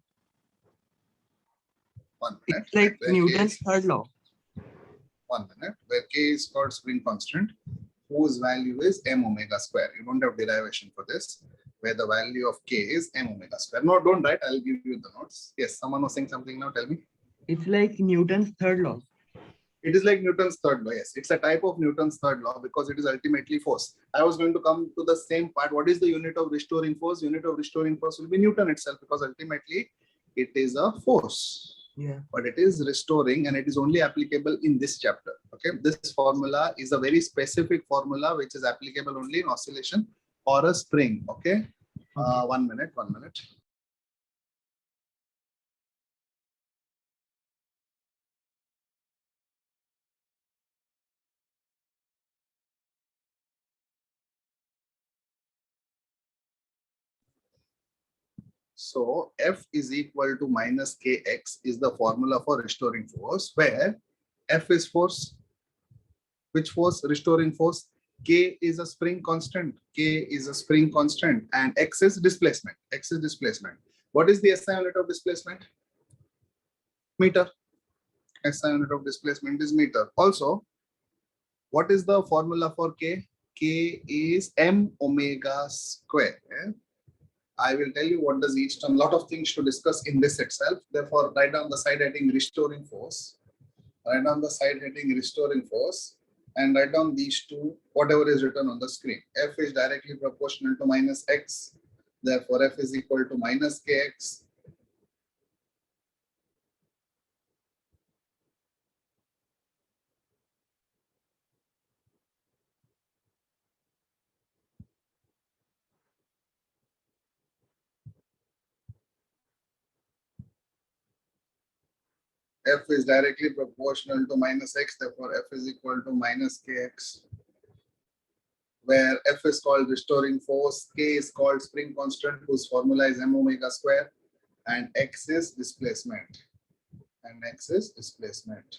A: 1 minute.
B: it's like
A: where K
B: Newton's
A: is-
B: third law.
A: 1 minute, where K is called spring constant, whose value is m omega square. You don't have derivation for this, where the value of K is m omega square. No, don't write. I'll give you the notes. Yes, someone was saying something now. Tell me.
B: It's like Newton's third law.
A: It is like Newton's third law. Yes, it's a type of Newton's third law because it is ultimately force. I was going to come to the same part. What is the unit of restoring force? Unit of restoring force will be Newton itself because ultimately it is a force.
B: Yeah.
A: But it is restoring and it is only applicable in this chapter. Okay, this formula is a very specific formula which is applicable only in oscillation or a spring. Okay, 1 minute, 1 minute. So F is equal to minus Kx is the formula for restoring force, where F is force. Which force? Restoring force. K is a spring constant. K is a spring constant and X is displacement. X is displacement. What is the SI unit of displacement? Meter. SI unit of displacement is meter. Also, what is the formula for K? K is m omega square. I will tell you what does each term. Lot of things to discuss in this itself. Therefore, write down the side heading restoring force. Write down the side heading restoring force. And write down these two, whatever is written on the screen. F is directly proportional to minus X. Therefore, F is equal to minus Kx. F is directly proportional to minus X. Therefore, F is equal to minus Kx. Where F is called restoring force, K is called spring constant, whose formula is m omega square, and X is displacement. And X is displacement.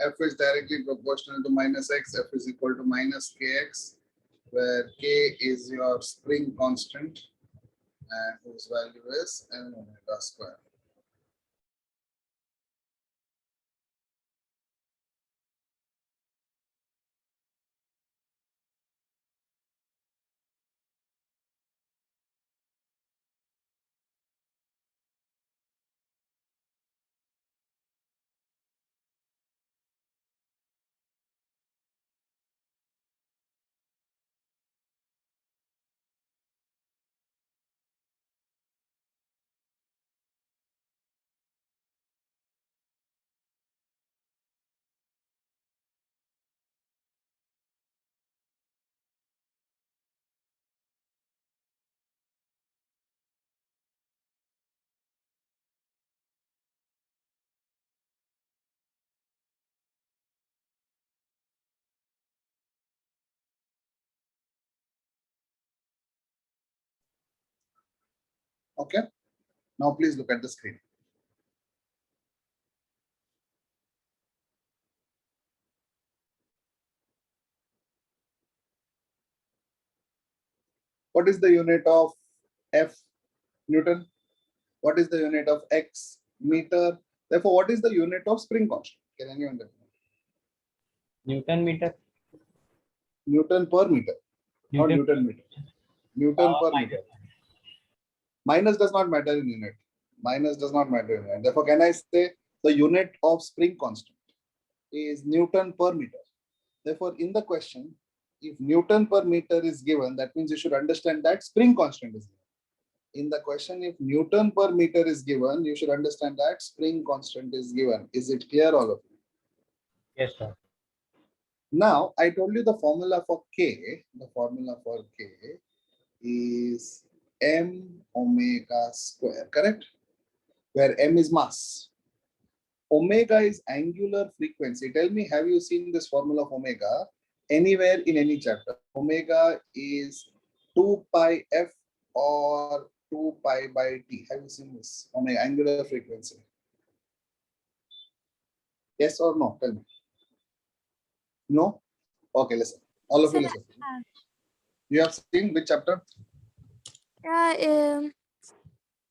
A: F is directly proportional to minus x, F is equal to minus kx, where k is your spring constant and whose value is n omega square. Okay. Now please look at the screen. What is the unit of F? Newton. What is the unit of X? Meter. Therefore, what is the unit of spring constant? Can anyone tell me?
H: Newton meter.
A: Newton per meter, not Newton meter. Newton per meter. Minus does not matter in unit. Minus does not matter in unit. Therefore, can I say the unit of spring constant is Newton per meter? Therefore, in the question, if Newton per meter is given, that means you should understand that spring constant is given. In the question, if Newton per meter is given, you should understand that spring constant is given. Is it clear, all of you?
H: Yes, sir.
A: Now, I told you the formula for K. The formula for K is m omega square, correct? Where m is mass. Omega is angular frequency. Tell me, have you seen this formula of omega anywhere in any chapter? Omega is 2 pi f or 2 pi by t. Have you seen this? Omega, angular frequency. Yes or no? Tell me. No? Okay, listen. All of you listen. You have seen which chapter?
F: Yeah,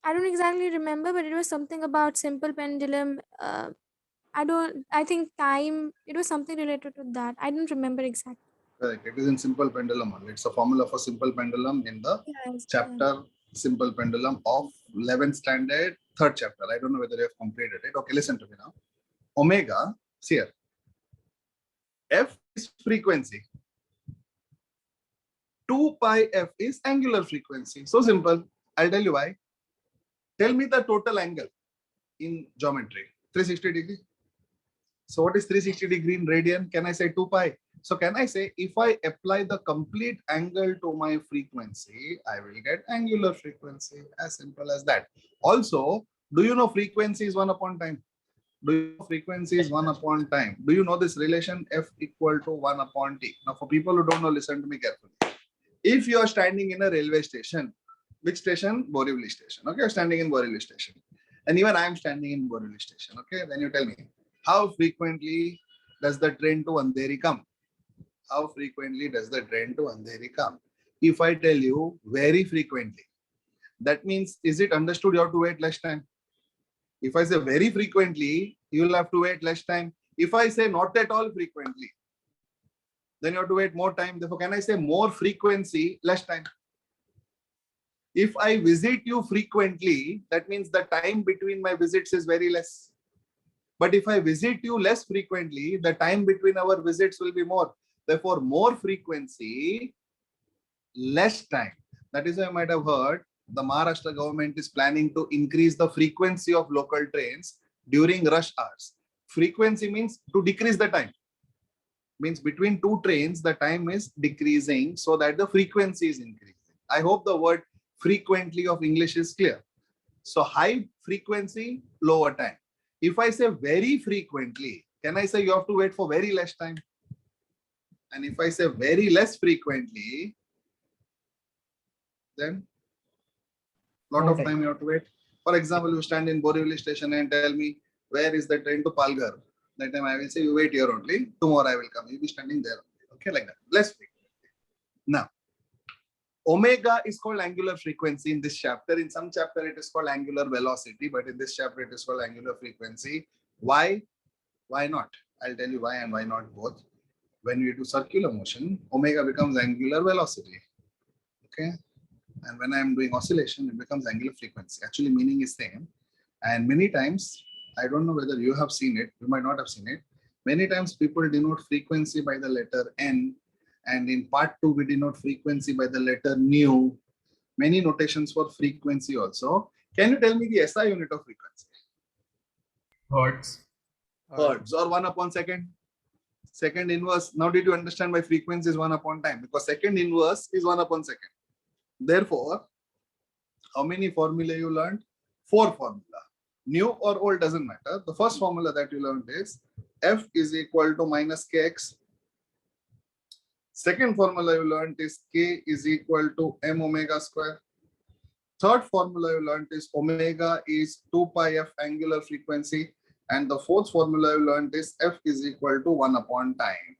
F: I don't exactly remember, but it was something about simple pendulum. I think time, it was something related to that. I don't remember exactly.
A: Correct. It is in simple pendulum only. It's a formula for simple pendulum in the
F: Yes,
A: chapter simple pendulum of 11th standard, third chapter. I don't know whether you have completed it. Okay, listen to me now. Omega, see here. F is frequency. 2 pi f is angular frequency. So simple. I'll tell you why. Tell me the total angle in geometry. 360 degree. So what is 360 degree in radian? Can I say 2 pi? So can I say if I apply the complete angle to my frequency, I will get angular frequency. As simple as that. Also, do you know frequency is 1 upon time? Do you know frequency is 1 upon time? Do you know this relation F equal to 1 upon T? Now for people who don't know, listen to me carefully. If you are standing in a railway station, which station? Borivali station. Okay, you're standing in Borivali station. And even I am standing in Borivali station. Okay, then you tell me, how frequently does the train to Andheri come? How frequently does the train to Andheri come? If I tell you very frequently, that means, is it understood you have to wait less time? If I say very frequently, you will have to wait less time. If I say not at all frequently, then you have to wait more time. Therefore, can I say more frequency, less time? If I visit you frequently, that means the time between my visits is very less. But if I visit you less frequently, the time between our visits will be more. Therefore, more frequency, less time. That is why you might have heard the Maharashtra government is planning to increase the frequency of local trains during rush hours. Frequency means to decrease the time. Means between two trains, the time is decreasing so that the frequency is increasing. I hope the word frequently of English is clear. So high frequency, lower time. If I say very frequently, can I say you have to wait for very less time? And if I say very less frequently, then lot of time you have to wait. For example, you stand in Borivali station and tell me, where is the train to Palghar? That time I will say, you wait here only. Tomorrow I will come. You'll be standing there. Okay, like that. Let's speak. Now, omega is called angular frequency in this chapter. In some chapter, it is called angular velocity, but in this chapter, it is called angular frequency. Why? Why not? I'll tell you why and why not both. When we do circular motion, omega becomes angular velocity. Okay. And when I'm doing oscillation, it becomes angular frequency. Actually, meaning is same. And many times, I don't know whether you have seen it, you might not have seen it. Many times people denote frequency by the letter N. And in part 2, we denote frequency by the letter nu. Many notations for frequency also. Can you tell me the SI unit of frequency?
G: Hertz.
A: Hertz or 1 upon second. Second inverse. Now did you understand why frequency is 1 upon time? Because second inverse is 1 upon second. Therefore, how many formulae you learned? 4 formula. New or old doesn't matter. The first formula that you learned is F is equal to minus kx. Second formula you learned is K is equal to M omega square. Third formula you learned is omega is 2 pi F angular frequency. And the fourth formula you learned is F is equal to 1 upon time.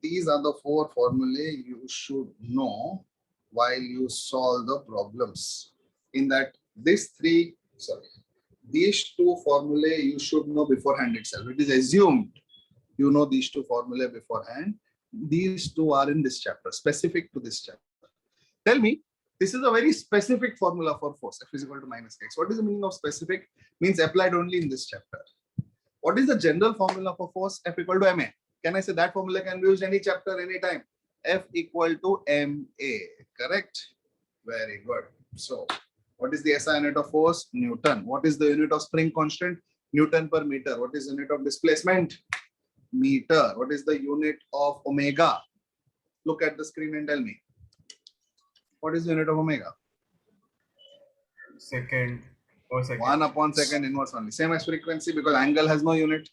A: These are the 4 formulae you should know while you solve the problems. In that, these 2 formulae you should know beforehand itself. It is assumed you know these 2 formulae beforehand. These 2 are in this chapter, specific to this chapter. Tell me, this is a very specific formula for force, F is equal to minus x. What is the meaning of specific? Means applied only in this chapter. What is the general formula for force? F equal to ma. Can I say that formula can be used any chapter, anytime? F equal to ma, correct? Very good. So, what is the SI unit of force? Newton. What is the unit of spring constant? Newton per meter. What is the unit of displacement? Meter. What is the unit of omega? Look at the screen and tell me. What is the unit of omega?
G: Second. Per second.
A: 1 upon second inverse only. Same as frequency because angle has no unit.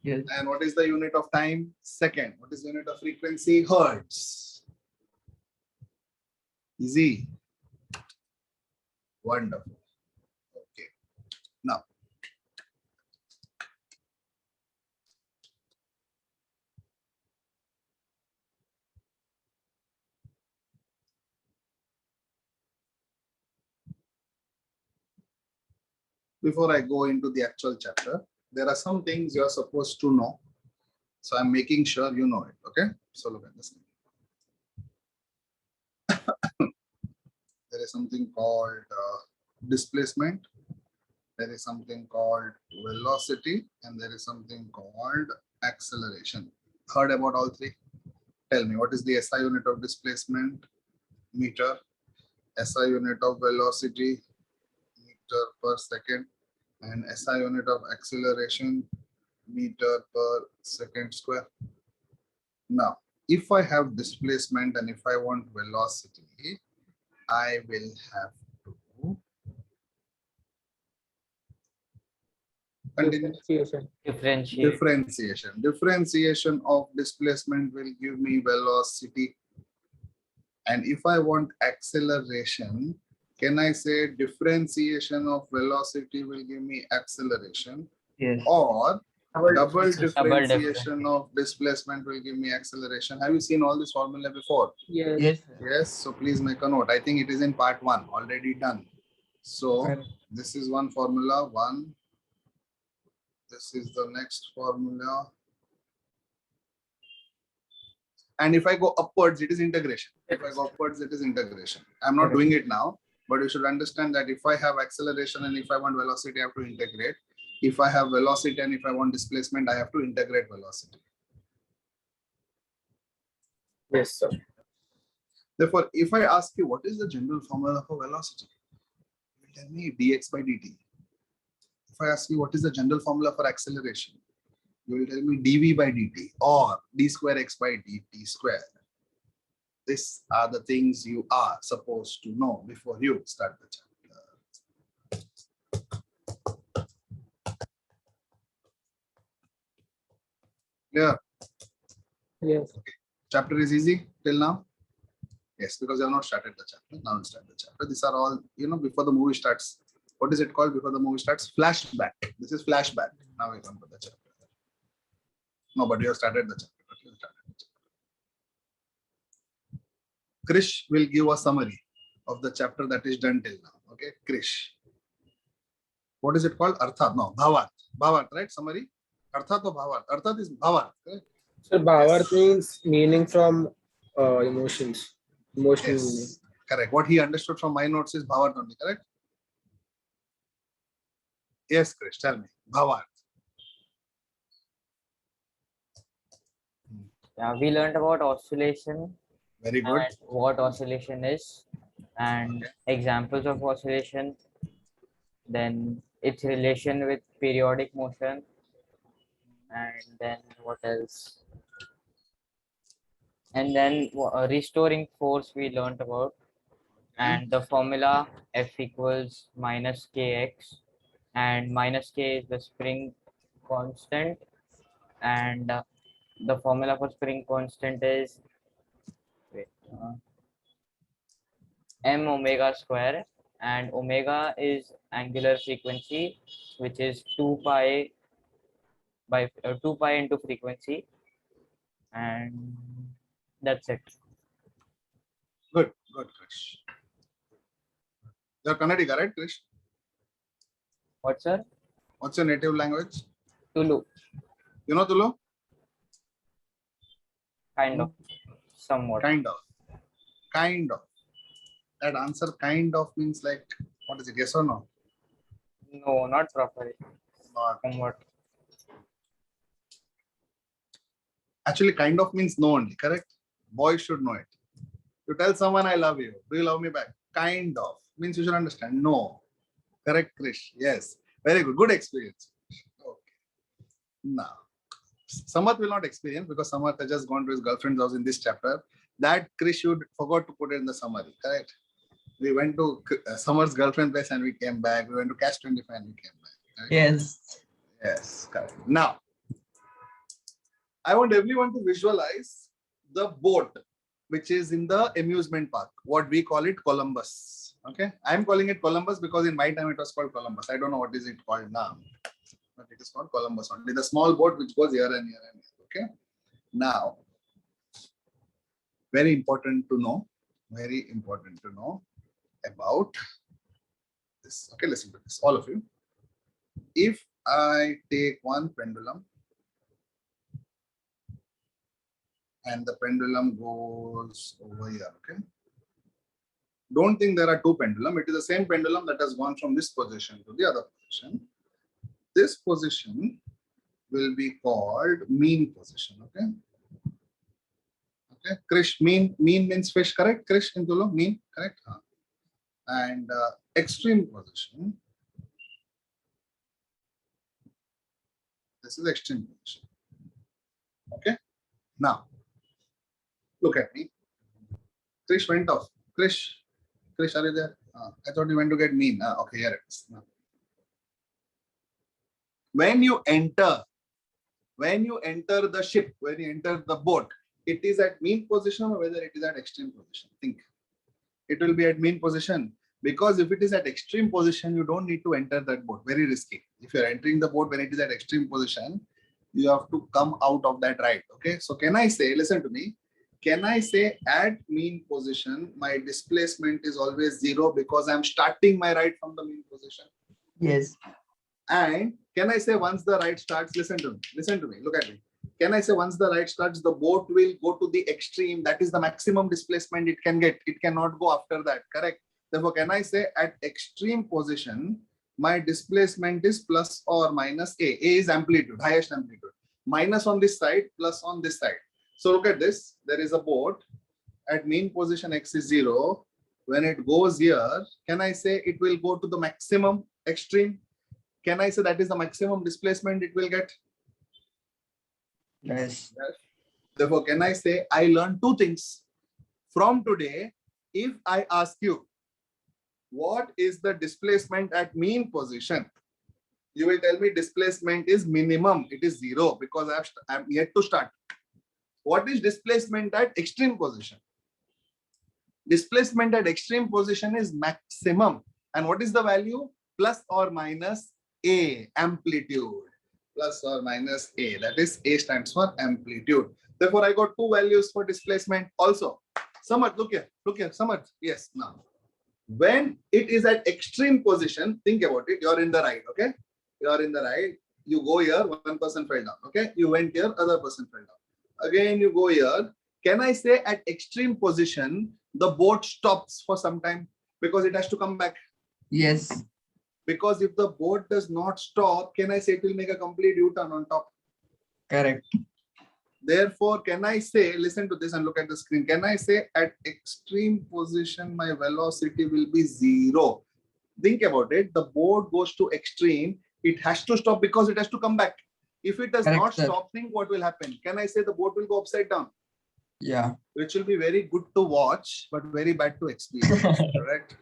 B: Yes.
A: And what is the unit of time? Second. What is the unit of frequency? Hertz. Easy. Wonderful. Okay. Now, before I go into the actual chapter, there are some things you are supposed to know. So I'm making sure you know it. Okay. So look at this. There is something called displacement. There is something called velocity, and there is something called acceleration. Heard about all 3? Tell me, what is the SI unit of displacement? Meter. SI unit of velocity? Meter per second. And SI unit of acceleration? Meter per second square. Now, if I have displacement and if I want velocity, I will have to continue.
H: Differentiation.
A: Differentiation of displacement will give me velocity. And if I want acceleration, can I say differentiation of velocity will give me acceleration?
B: Yes.
A: Or double differentiation
H: differentiation.
A: of displacement will give me acceleration? Have you seen all this formula before?
B: Yes.
A: Yes, so please make a note. I think it is in part 1, already done. So this is one formula, 1. This is the next formula. And if I go upwards, it is integration. If I go upwards, it is integration. I'm not doing it now, but you should understand that if I have acceleration and if I want velocity, I have to integrate. If I have velocity and if I want displacement, I have to integrate velocity.
D: Yes, sir.
A: Therefore, if I ask you what is the general formula for velocity, you will tell me dx by dt. If I ask you what is the general formula for acceleration, you will tell me dv by dt or d square x by dt square. These are the things you are supposed to know before you start the chapter. Clear?
B: Yes.
A: Chapter is easy till now? Yes, because you have not started the chapter. Now start the chapter. These are all, before the movie starts. What is it called before the movie starts? Flashback. This is flashback. Now we come to the chapter. No, but you have started the chapter. Krish will give a summary of the chapter that is done till now. Okay, Krish. What is it called? Arthat. No, Bhavat. Bhavat, right? Summary. Arthat or Bhavat? Arthat is Bhavat. Correct?
D: So Bhavat means meaning from emotions. Emotional meaning.
A: Yes. Correct. What he understood from my notes is Bhavat only. Correct? Yes, Krish. Tell me. Bhavat.
H: Yeah, we learned about oscillation
A: Very good.
H: and what oscillation is, and examples of oscillation, then its relation with periodic motion, and then what else? And then restoring force we learned about, and the formula F equals minus kx, and minus k is the spring constant, and the formula for spring constant is wait, m omega square, and omega is angular frequency, which is 2 pi by 2 pi into frequency, and that's it.
A: Good. Good, Krish. You're Kannadiga, right, Krish?
H: What, sir?
A: What's your native language?
H: Tulu,
A: You know Tulu?
H: kind of, somewhat.
A: Kind of. Kind of. That answer kind of means like, what is it? Yes or no?
H: No, not properly.
A: Not.
H: Somewhat.
A: Actually, kind of means no only, correct? Boys should know it. You tell someone I love you. Do you love me back? Kind of. Means you should understand. No. Correct, Krish. Yes. Very good. Good experience. Okay. Now, Samarth will not experience because Samarth has just gone to his girlfriend's house in this chapter. That Krish should forgot to put it in the summary, correct? We went to Samarth's girlfriend place and we came back. We went to Cash 25 and we came back. Correct?
B: Yes.
A: Yes, correct. Now, I want everyone to visualize the boat which is in the amusement park. What we call it Columbus. Okay, I am calling it Columbus because in my time it was called Columbus. I don't know what is it called now, but it is called Columbus only. The small boat which goes here and here and here. Okay. Now, very important to know about this. Okay, listen to this, all of you. If I take one pendulum and the pendulum goes over here, okay? Don't think there are two pendulum. It is the same pendulum that has gone from this position to the other position. This position will be called mean position, okay? Okay, Krish, mean means fish, correct? Krish in Tulu, mean, correct? And extreme position. This is extreme position. Okay. Now, look at me. Krish went off. Krish, are you there? I thought you went to get mean. Okay, here it is. Now, when you enter the ship, when you enter the boat, it is at mean position or whether it is at extreme position. Think. It will be at mean position because if it is at extreme position, you don't need to enter that boat. Very risky. If you are entering the boat when it is at extreme position, you have to come out of that ride. Okay. So can I say, listen to me. Can I say at mean position, my displacement is always 0 because I'm starting my ride from the mean position?
B: Yes.
A: And can I say once the ride starts, listen to me, look at me. Can I say once the ride starts, the boat will go to the extreme, that is the maximum displacement it can get. It cannot go after that, correct? Therefore, can I say at extreme position, my displacement is plus or minus A. A is amplitude, highest amplitude. Minus on this side, plus on this side. So look at this. There is a boat at mean position X is 0. When it goes here, can I say it will go to the maximum extreme? Can I say that is the maximum displacement it will get?
B: Yes.
A: Therefore, can I say I learned two things from today? If I ask you, what is the displacement at mean position? You will tell me displacement is minimum. It is 0 because I'm yet to start. What is displacement at extreme position? Displacement at extreme position is maximum. And what is the value? Plus or minus A, amplitude. plus or minus A. That is A stands for amplitude. Therefore, I got two values for displacement also. Samarth, look here, Samarth. Yes, now. When it is at extreme position, think about it. You're in the right, okay? You're in the right. You go here, one person fell down, okay? You went here, other person fell down. Again, you go here. Can I say at extreme position, the boat stops for some time because it has to come back?
B: Yes.
A: Because if the boat does not stop, can I say it will make a complete U-turn on top?
B: Correct.
A: Therefore, can I say, listen to this and look at the screen. Can I say at extreme position, my velocity will be 0? Think about it. The boat goes to extreme. It has to stop because it has to come back. If it does
B: Correct,
A: not
B: sir.
A: stop, think what will happen. Can I say the boat will go upside down?
B: Yeah.
A: Which will be very good to watch, but very bad to experience. Correct?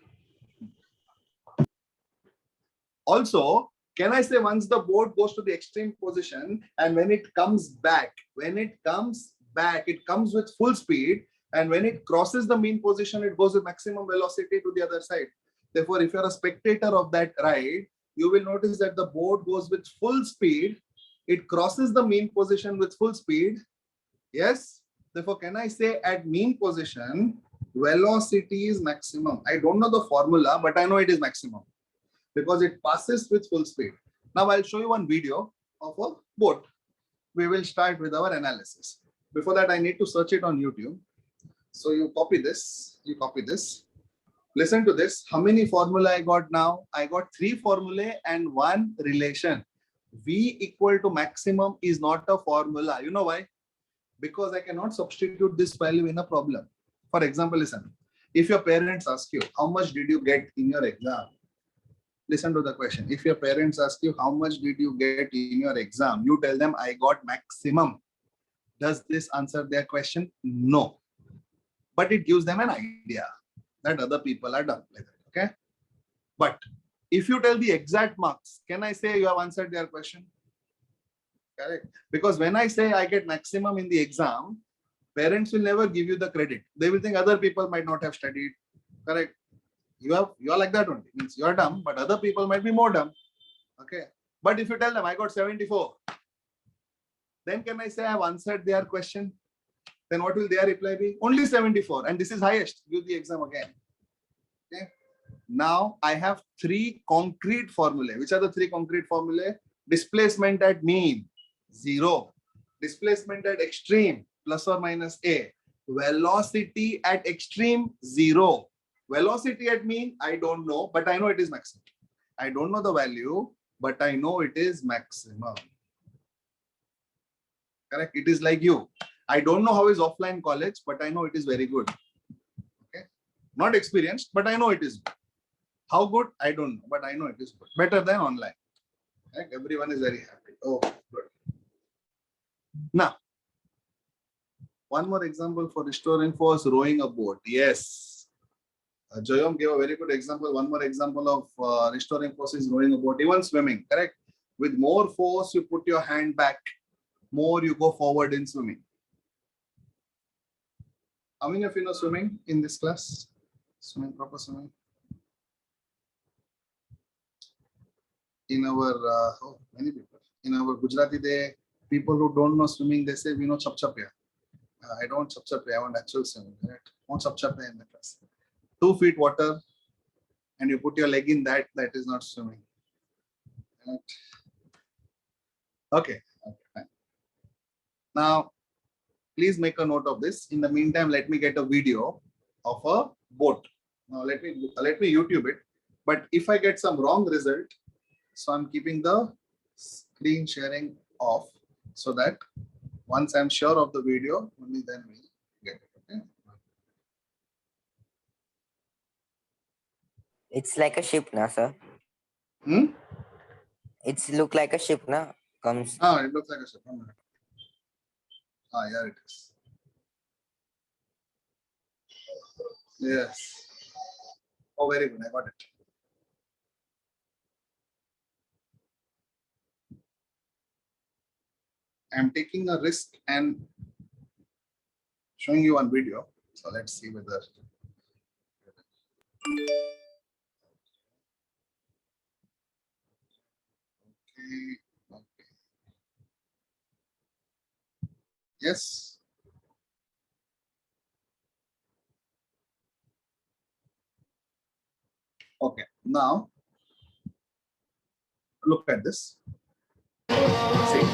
A: Also, can I say once the boat goes to the extreme position and when it comes back, it comes with full speed, and when it crosses the mean position, it goes with maximum velocity to the other side. Therefore, if you're a spectator of that ride, you will notice that the boat goes with full speed. It crosses the mean position with full speed. Yes. Therefore, can I say at mean position, velocity is maximum? I don't know the formula, but I know it is maximum, because it passes with full speed. Now I'll show you one video of a boat. We will start with our analysis. Before that, I need to search it on YouTube. So you copy this, Listen to this. How many formula I got now? I got 3 formulae and 1 relation. V equal to maximum is not a formula. You know why? Because I cannot substitute this value in a problem. For example, listen. If your parents ask you, how much did you get in your exam? Listen to the question. If your parents ask you, how much did you get in your exam? You tell them, I got maximum. Does this answer their question? No. But it gives them an idea that other people are done like that. Okay. But if you tell the exact marks, can I say you have answered their question? Correct. Because when I say I get maximum in the exam, parents will never give you the credit. They will think other people might not have studied. Correct. You are like that only. Means you are dumb, but other people might be more dumb. Okay. But if you tell them I got 74, then can I say I have answered their question? Then what will their reply be? Only 74, and this is highest. Give the exam again. Okay. Now I have 3 concrete formulae. Which are the 3 concrete formulae? Displacement at mean, 0. Displacement at extreme, plus or minus A. Velocity at extreme, 0. Velocity at mean, I don't know, but I know it is maximum. I don't know the value, but I know it is maximum. Correct? It is like you. I don't know how is offline college, but I know it is very good. Okay. Not experienced, but I know it is good. How good? I don't know, but I know it is good. Better than online. Right? Everyone is very happy. Oh, good. Now, one more example for restoring force, rowing a boat. Yes. Joyom gave a very good example. One more example of restoring force is rowing a boat. Even swimming, correct? With more force, you put your hand back, more you go forward in swimming. How many of you know swimming in this class? Swimming, proper swimming. In our, many people. In our Gujarati, people who don't know swimming, they say, we know chap chap here. I don't chap chap, I want actual swimming, correct? Won't chap chap in the class. 2 feet water, and you put your leg in that is not swimming. Right? Okay, fine. Now, please make a note of this. In the meantime, let me get a video of a boat. Now, let me YouTube it. But if I get some wrong result, so I'm keeping the screen sharing off so that once I'm sure of the video, only then we get it. Okay.
C: It's like a ship, na, sir. It's look like a ship, na. Comes.
A: Ah, it looks like a ship. Ah, here it is. Yes. Oh, very good. I got it. I'm taking a risk and showing you on video. So let's see whether. Okay. Yes. Okay, now look at this. See,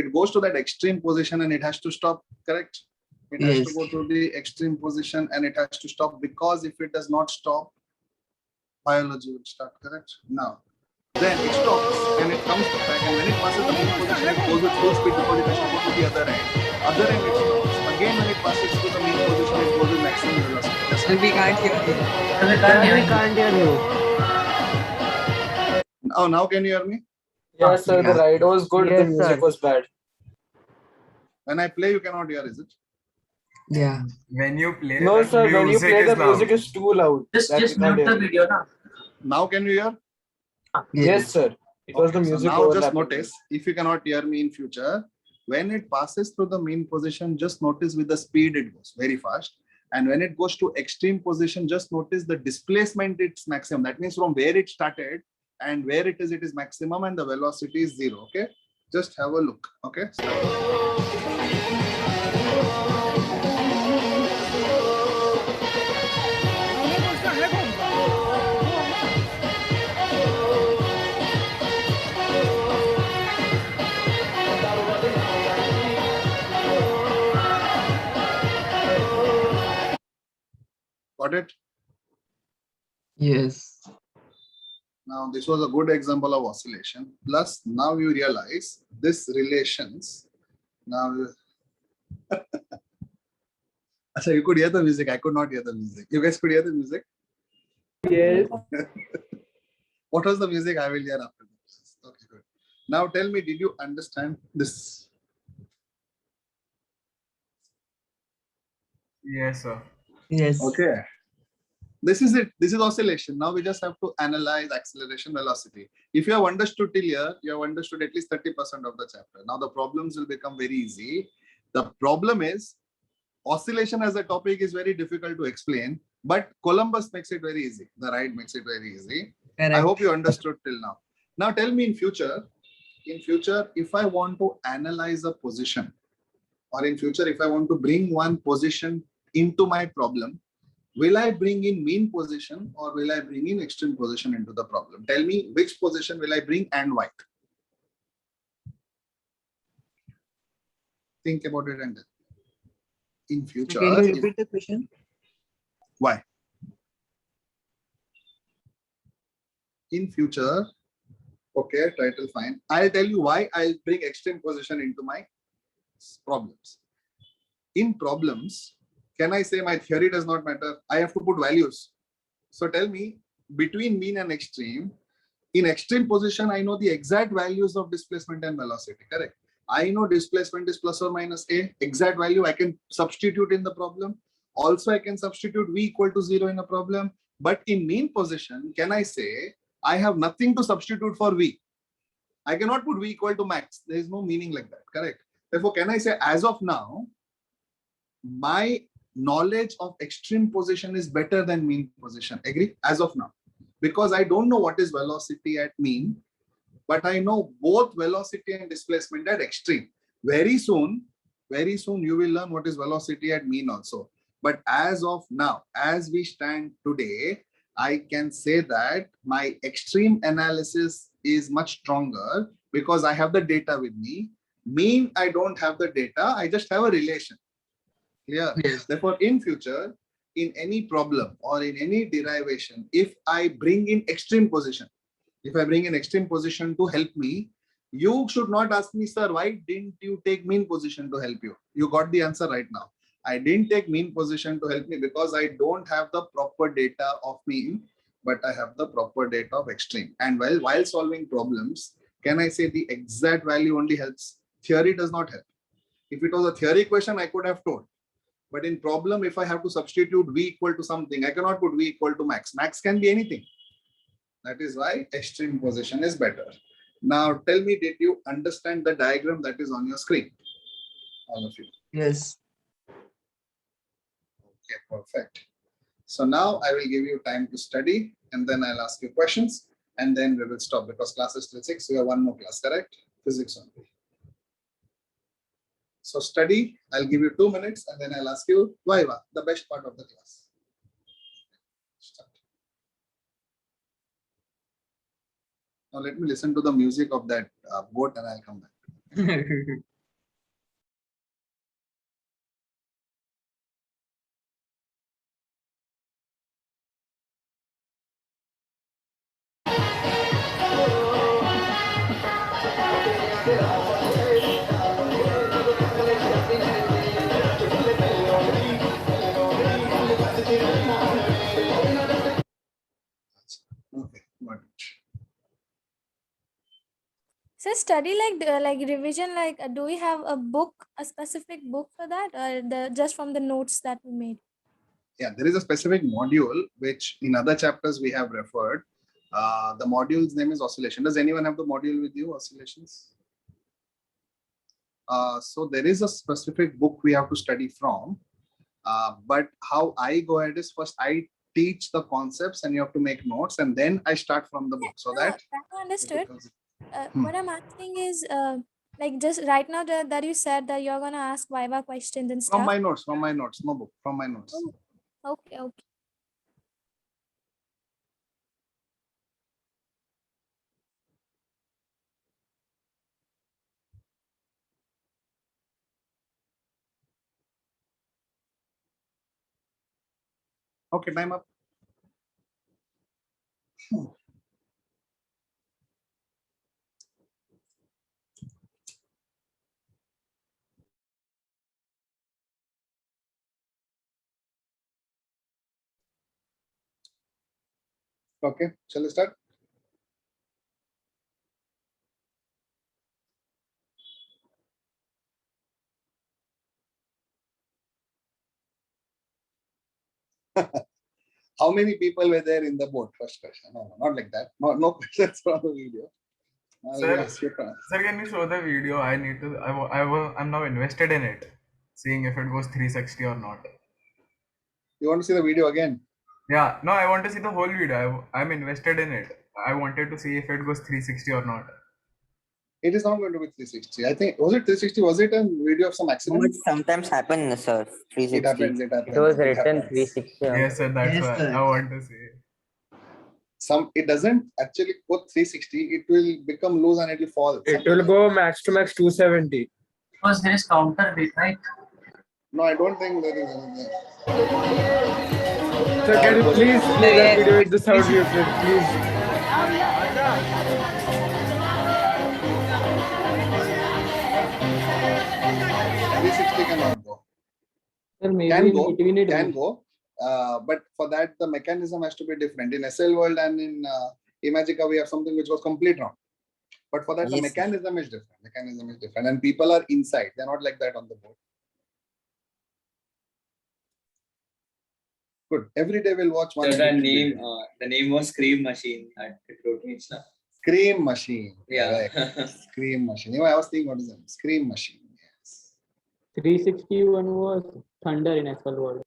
A: it goes to that extreme position and it has to stop, correct? It has to
B: Yes.
A: go to the extreme position and it has to stop, because if it does not stop, biology will start, correct? Now, then it stops and it comes back, and when it passes the main position, it goes with full speed because it has to go to the other end. Other end it stops. Again, when it passes to the main position, it goes with maximum velocity. Just
B: Sir, we can't hear you.
D: We can't hear you.
A: oh, now can you hear me?
D: Yes, sir. The
B: Yeah.
D: ride was good. The
H: Yes,
D: music
H: sir.
D: was bad.
A: When I play, you cannot hear, is it?
B: Yeah.
G: When you play,
D: No,
G: the
D: sir. When you
G: music
D: play,
G: is
D: the music
G: loud.
D: is too loud.
I: Just
D: that we can't
I: mute the
D: hear.
I: video now.
A: Now can you hear?
D: Yes, sir. It was the
A: Okay, so
D: music
A: now just
D: overlapping.
A: notice, if you cannot hear me in future, when it passes through the mean position, just notice with the speed it goes very fast. And when it goes to extreme position, just notice the displacement it's maximum. That means from where it started and where it is maximum, and the velocity is 0. Okay, just have a look. Okay. Got it?
B: Yes.
A: Now, this was a good example of oscillation. Plus, now you realize this relations. Now, Achha, you could hear the music. I could not hear the music. You guys could hear the music?
D: Yes.
A: What was the music? I will hear after this. Okay, good. Now, tell me, did you understand this?
G: Yes, sir.
B: Yes.
A: Okay. This is it. This is oscillation. Now we just have to analyze acceleration velocity. If you have understood till here, you have understood at least 30% of the chapter. Now the problems will become very easy. The problem is oscillation as a topic is very difficult to explain, but Columbus makes it very easy. The ride makes it very easy.
B: Correct.
A: I hope you understood till now. Now tell me in future, if I want to analyze a position, or in future, if I want to bring one position into my problem, will I bring in mean position or will I bring in extreme position into the problem? Tell me which position will I bring and why. Think about it and in future.
B: Can you repeat the question?
A: Why? In future, okay, title fine. I'll tell you why I'll bring extreme position into my problems. In problems, can I say my theory does not matter? I have to put values. So tell me, between mean and extreme, in extreme position, I know the exact values of displacement and velocity, correct? I know displacement is plus or minus a, exact value I can substitute in the problem. Also, I can substitute v equal to 0 in a problem. But in mean position, can I say I have nothing to substitute for v? I cannot put v equal to max. There is no meaning like that, correct? Therefore, can I say as of now, my knowledge of extreme position is better than mean position? Agree? As of now, because I don't know what is velocity at mean, but I know both velocity and displacement at extreme. Very soon you will learn what is velocity at mean also. But as of now, as we stand today, I can say that my extreme analysis is much stronger because I have the data with me. Mean, I don't have the data, I just have a relation. Clear?
B: Yes.
A: Therefore, in future, in any problem or in any derivation, if I bring in extreme position, to help me, you should not ask me, sir, why didn't you take mean position to help you? You got the answer right now. I didn't take mean position to help me because I don't have the proper data of mean, but I have the proper data of extreme. And while solving problems, can I say the exact value only helps? Theory does not help. If it was a theory question, I could have told. But in problem, if I have to substitute v equal to something, I cannot put v equal to max. Max can be anything. That is why extreme position is better. Now tell me, did you understand the diagram that is on your screen? All of you.
B: Yes.
A: Okay, perfect. So now I will give you time to study and then I'll ask you questions and then we will stop because class is till 6. We have one more class, correct? Physics only. So study, I'll give you 2 minutes and then I'll ask you, Viva, the best part of the class. Start. Now let me listen to the music of that boat and I'll come back. Okay, got it.
F: So study like revision, like do we have a book, a specific book for that, or the just from the notes that we made?
A: Yeah, there is a specific module which in other chapters we have referred. The module's name is oscillation. Does anyone have the module with you, oscillations? So there is a specific book we have to study from. But how I go ahead is first I teach the concepts and you have to make notes and then I start from the book so
F: No,
A: that
F: I understood.
A: Hmm.
F: What I'm asking is, like just right now that you said that you're gonna ask Viva questions and
A: from
F: stuff.
A: my notes, no book, from my notes.
F: Oh, okay, okay.
A: Okay, time up. Okay, shall we start? How many people were there in the boat? First question. No, not like that. No questions from the video.
G: Sir,
A: Ask you to-
G: Sir, can you show the video? I need to. I'm now invested in it, seeing if it goes 360 or not.
A: You want to see the video again?
G: Yeah, no, I want to see the whole video. I'm invested in it. I wanted to see if it goes 360 or not.
A: It is not going to be 360. I think, was it 360? Was it a video of some
C: But
A: accident?
C: sometimes happen, sir.
A: It
C: 360.
A: happens, it happens.
H: It was
A: it
H: written
A: happens.
H: 360.
G: Yes, sir. That's
B: Yes,
G: why
B: sir.
G: I want to see.
A: It doesn't actually go 360, it will become loose and it will fall.
D: It will go max to max 270.
I: Because there is counter bit, right?
A: No, I don't think there is anything.
D: So can you please play that video with the sound muted, please?
A: 360 cannot go.
B: Sir, maybe
A: Can
B: in
A: go,
B: between it
A: can
B: will-
A: go. But for that, the mechanism has to be different. In SL World and in Imagica, we have something which was complete round. But for that, the
C: Yes, sir.
A: mechanism is different. Mechanism is different. And people are inside. They're not like that on the board. Good. Every day we'll watch one.
E: So the
A: edited
E: name,
A: video.
E: the name was Scream Machine. It rotates now.
A: Scream Machine.
E: Yeah.
A: Correct. Scream Machine. You know, I was thinking, what is that? Scream Machine. Yes.
B: 361 was Thunder in SL World.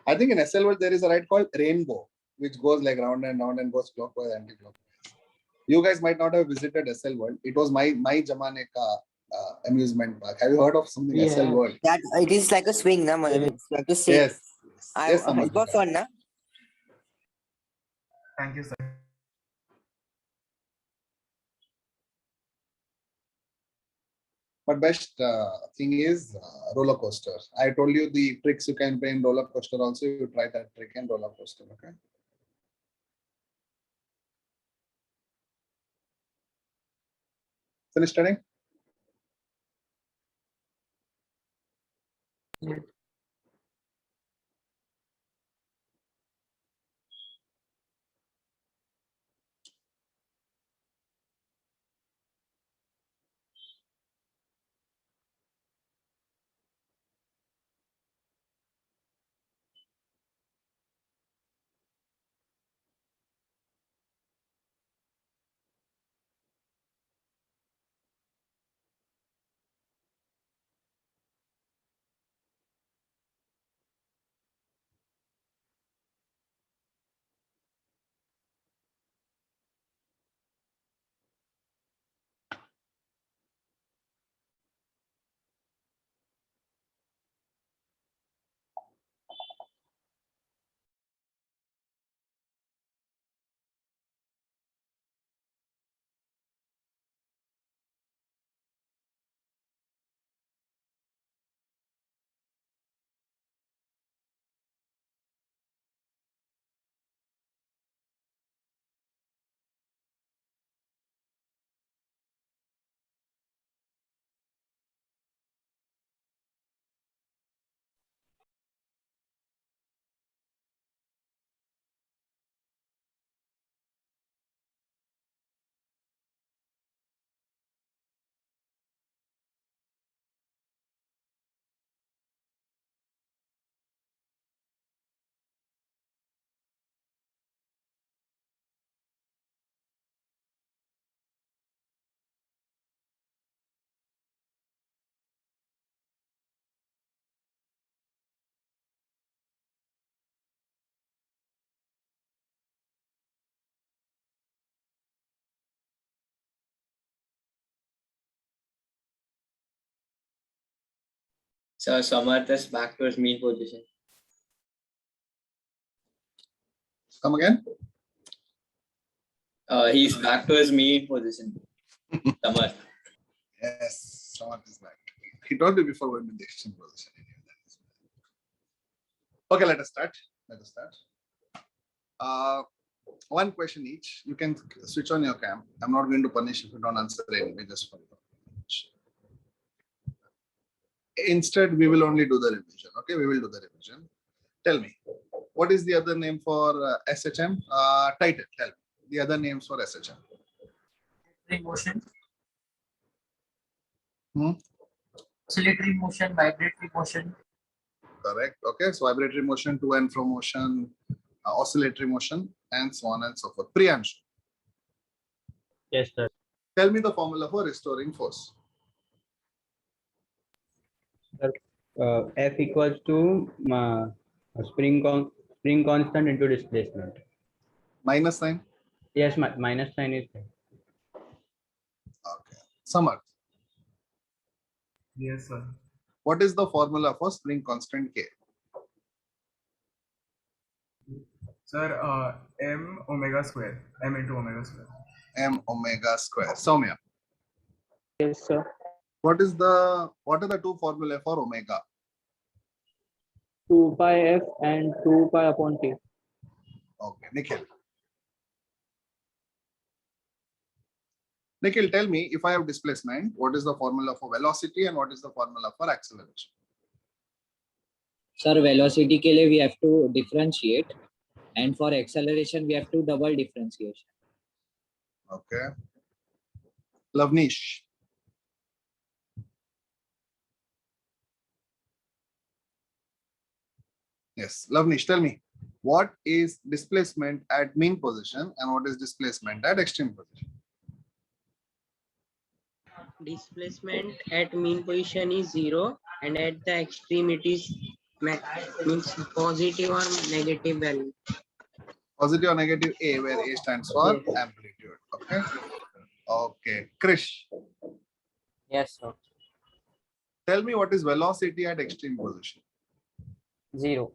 A: I think in SL World there is a ride called Rainbow, which goes like round and round and goes clockwise, anti-clockwise. You guys might not have visited SL World. It was my Jamane ka amusement park. Have you heard of something
B: Yeah.
A: SL World?
C: That it is like a swing, na? It's like to say.
A: Yes. Yes,
C: It was
A: Amadika.
C: fun, na?
G: Thank you, sir.
A: But best thing is roller coaster. I told you the tricks you can play in roller coaster also. You try that trick in roller coaster. Okay. Finish studying?
E: So Samarth is back to his mean position.
A: Come again?
E: He's back to his mean position. Samarth.
A: Yes, Samarth is back. He told you before when in the extreme position. Okay, let us start. One question each. You can switch on your cam. I'm not going to punish if you don't answer anyway, just for you. Instead, we will only do the revision. Okay, we will do the revision. Tell me, what is the other name for SHM? Title, tell me. The other names for SHM.
I: Motion.
A: Hmm?
I: Oscillatory motion, vibratory motion.
A: Correct. Okay, so vibratory motion, to and from motion, oscillatory motion, and so on and so forth. Priyanshu,
D: Yes, sir.
A: tell me the formula for restoring force.
J: F equals to spring constant into displacement.
A: Minus sign.
J: Yes, minus sign is there.
A: Okay. Samarth,
G: Yes, sir.
A: what is the formula for spring constant K?
G: Sir, m omega square. M into omega square.
A: M omega square. Soumya,
D: Yes, sir.
A: what are the two formulae for omega?
D: 2 pi f and 2 pi upon t.
A: Okay, Nikhil, tell me, if I have displacement, what is the formula for velocity and what is the formula for acceleration?
K: Sir, velocity के लिए we have to differentiate, and for acceleration we have to double differentiation.
A: Okay. Lavnish. Yes, Lavnish, tell me, what is displacement at mean position and what is displacement at extreme position?
L: Displacement at mean position is 0 and at the extreme it is means positive or negative value.
A: Positive or negative A, where A stands for amplitude. Okay. Okay. Krish,
H: Yes, sir.
A: tell me what is velocity at extreme position?
H: 0.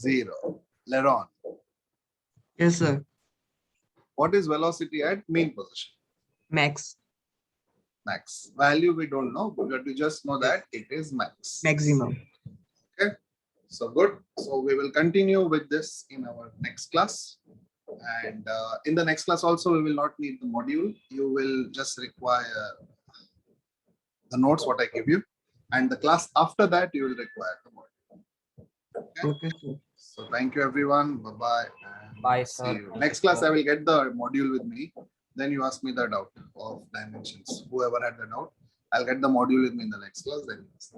A: 0. Leron,
B: Yes, sir.
A: what is velocity at mean position?
B: Max.
A: Max. Value we don't know, but we just know that it is max.
B: Maximum.
A: Okay. So good. So we will continue with this in our next class. And in the next class also, we will not need the module. You will just require the notes what I give you. And the class after that, you will require the module. Okay.
B: Okay, sir.
A: So thank you everyone. Bye-bye.
H: Bye,
A: See
H: sir.
A: you. Next class, I will get the module with me. Then you ask me the doubt of dimensions. Whoever had the doubt, I'll get the module with me in the next class. Then you ask.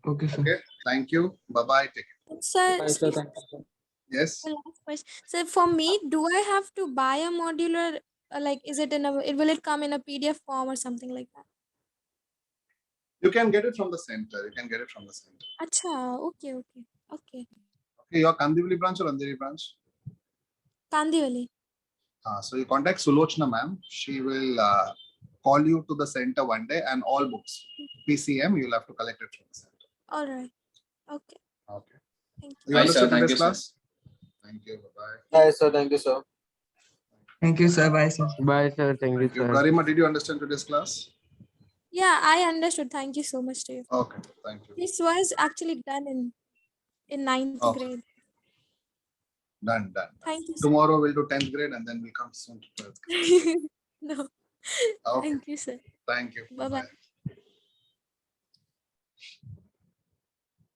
B: Okay, sir.
A: Okay. Thank you. Bye-bye. Take care.
F: Sir,
D: Bye, sir. Thank you, sir.
A: Yes.
F: the last question. So for me, do I have to buy a module or like is it will it come in a PDF form or something like that?
A: You can get it from the center.
F: Acha, okay.
A: Okay, your Kandivali branch or Andheri branch?
F: Kandivali.
A: So you contact Sulochna ma'am. She will call you to the center one day and all books, PCM, you'll have to collect it from the center.
F: All right. Okay.
A: Okay.
F: Thank you.
A: You
E: Bye,
A: understood
E: sir. Thank
A: this
E: you, sir.
A: class? Thank you. Bye-bye.
D: Bye, sir. Thank you, sir.
B: Thank you, sir. Bye, sir.
D: Bye, sir. Thank you,
A: Thank you.
D: sir.
A: Garima, did you understand today's class?
F: Yeah, I understood. Thank you so much to you.
A: Okay, thank you.
F: This was actually done in 9th
A: Okay.
F: grade.
A: Done.
F: Thank you. Sir.
A: Tomorrow we'll do 10th grade and then we'll come soon to 12th grade.
F: No.
A: Okay.
F: Thank you, sir.
A: Thank you.
F: Bye-bye.
A: Bye-bye.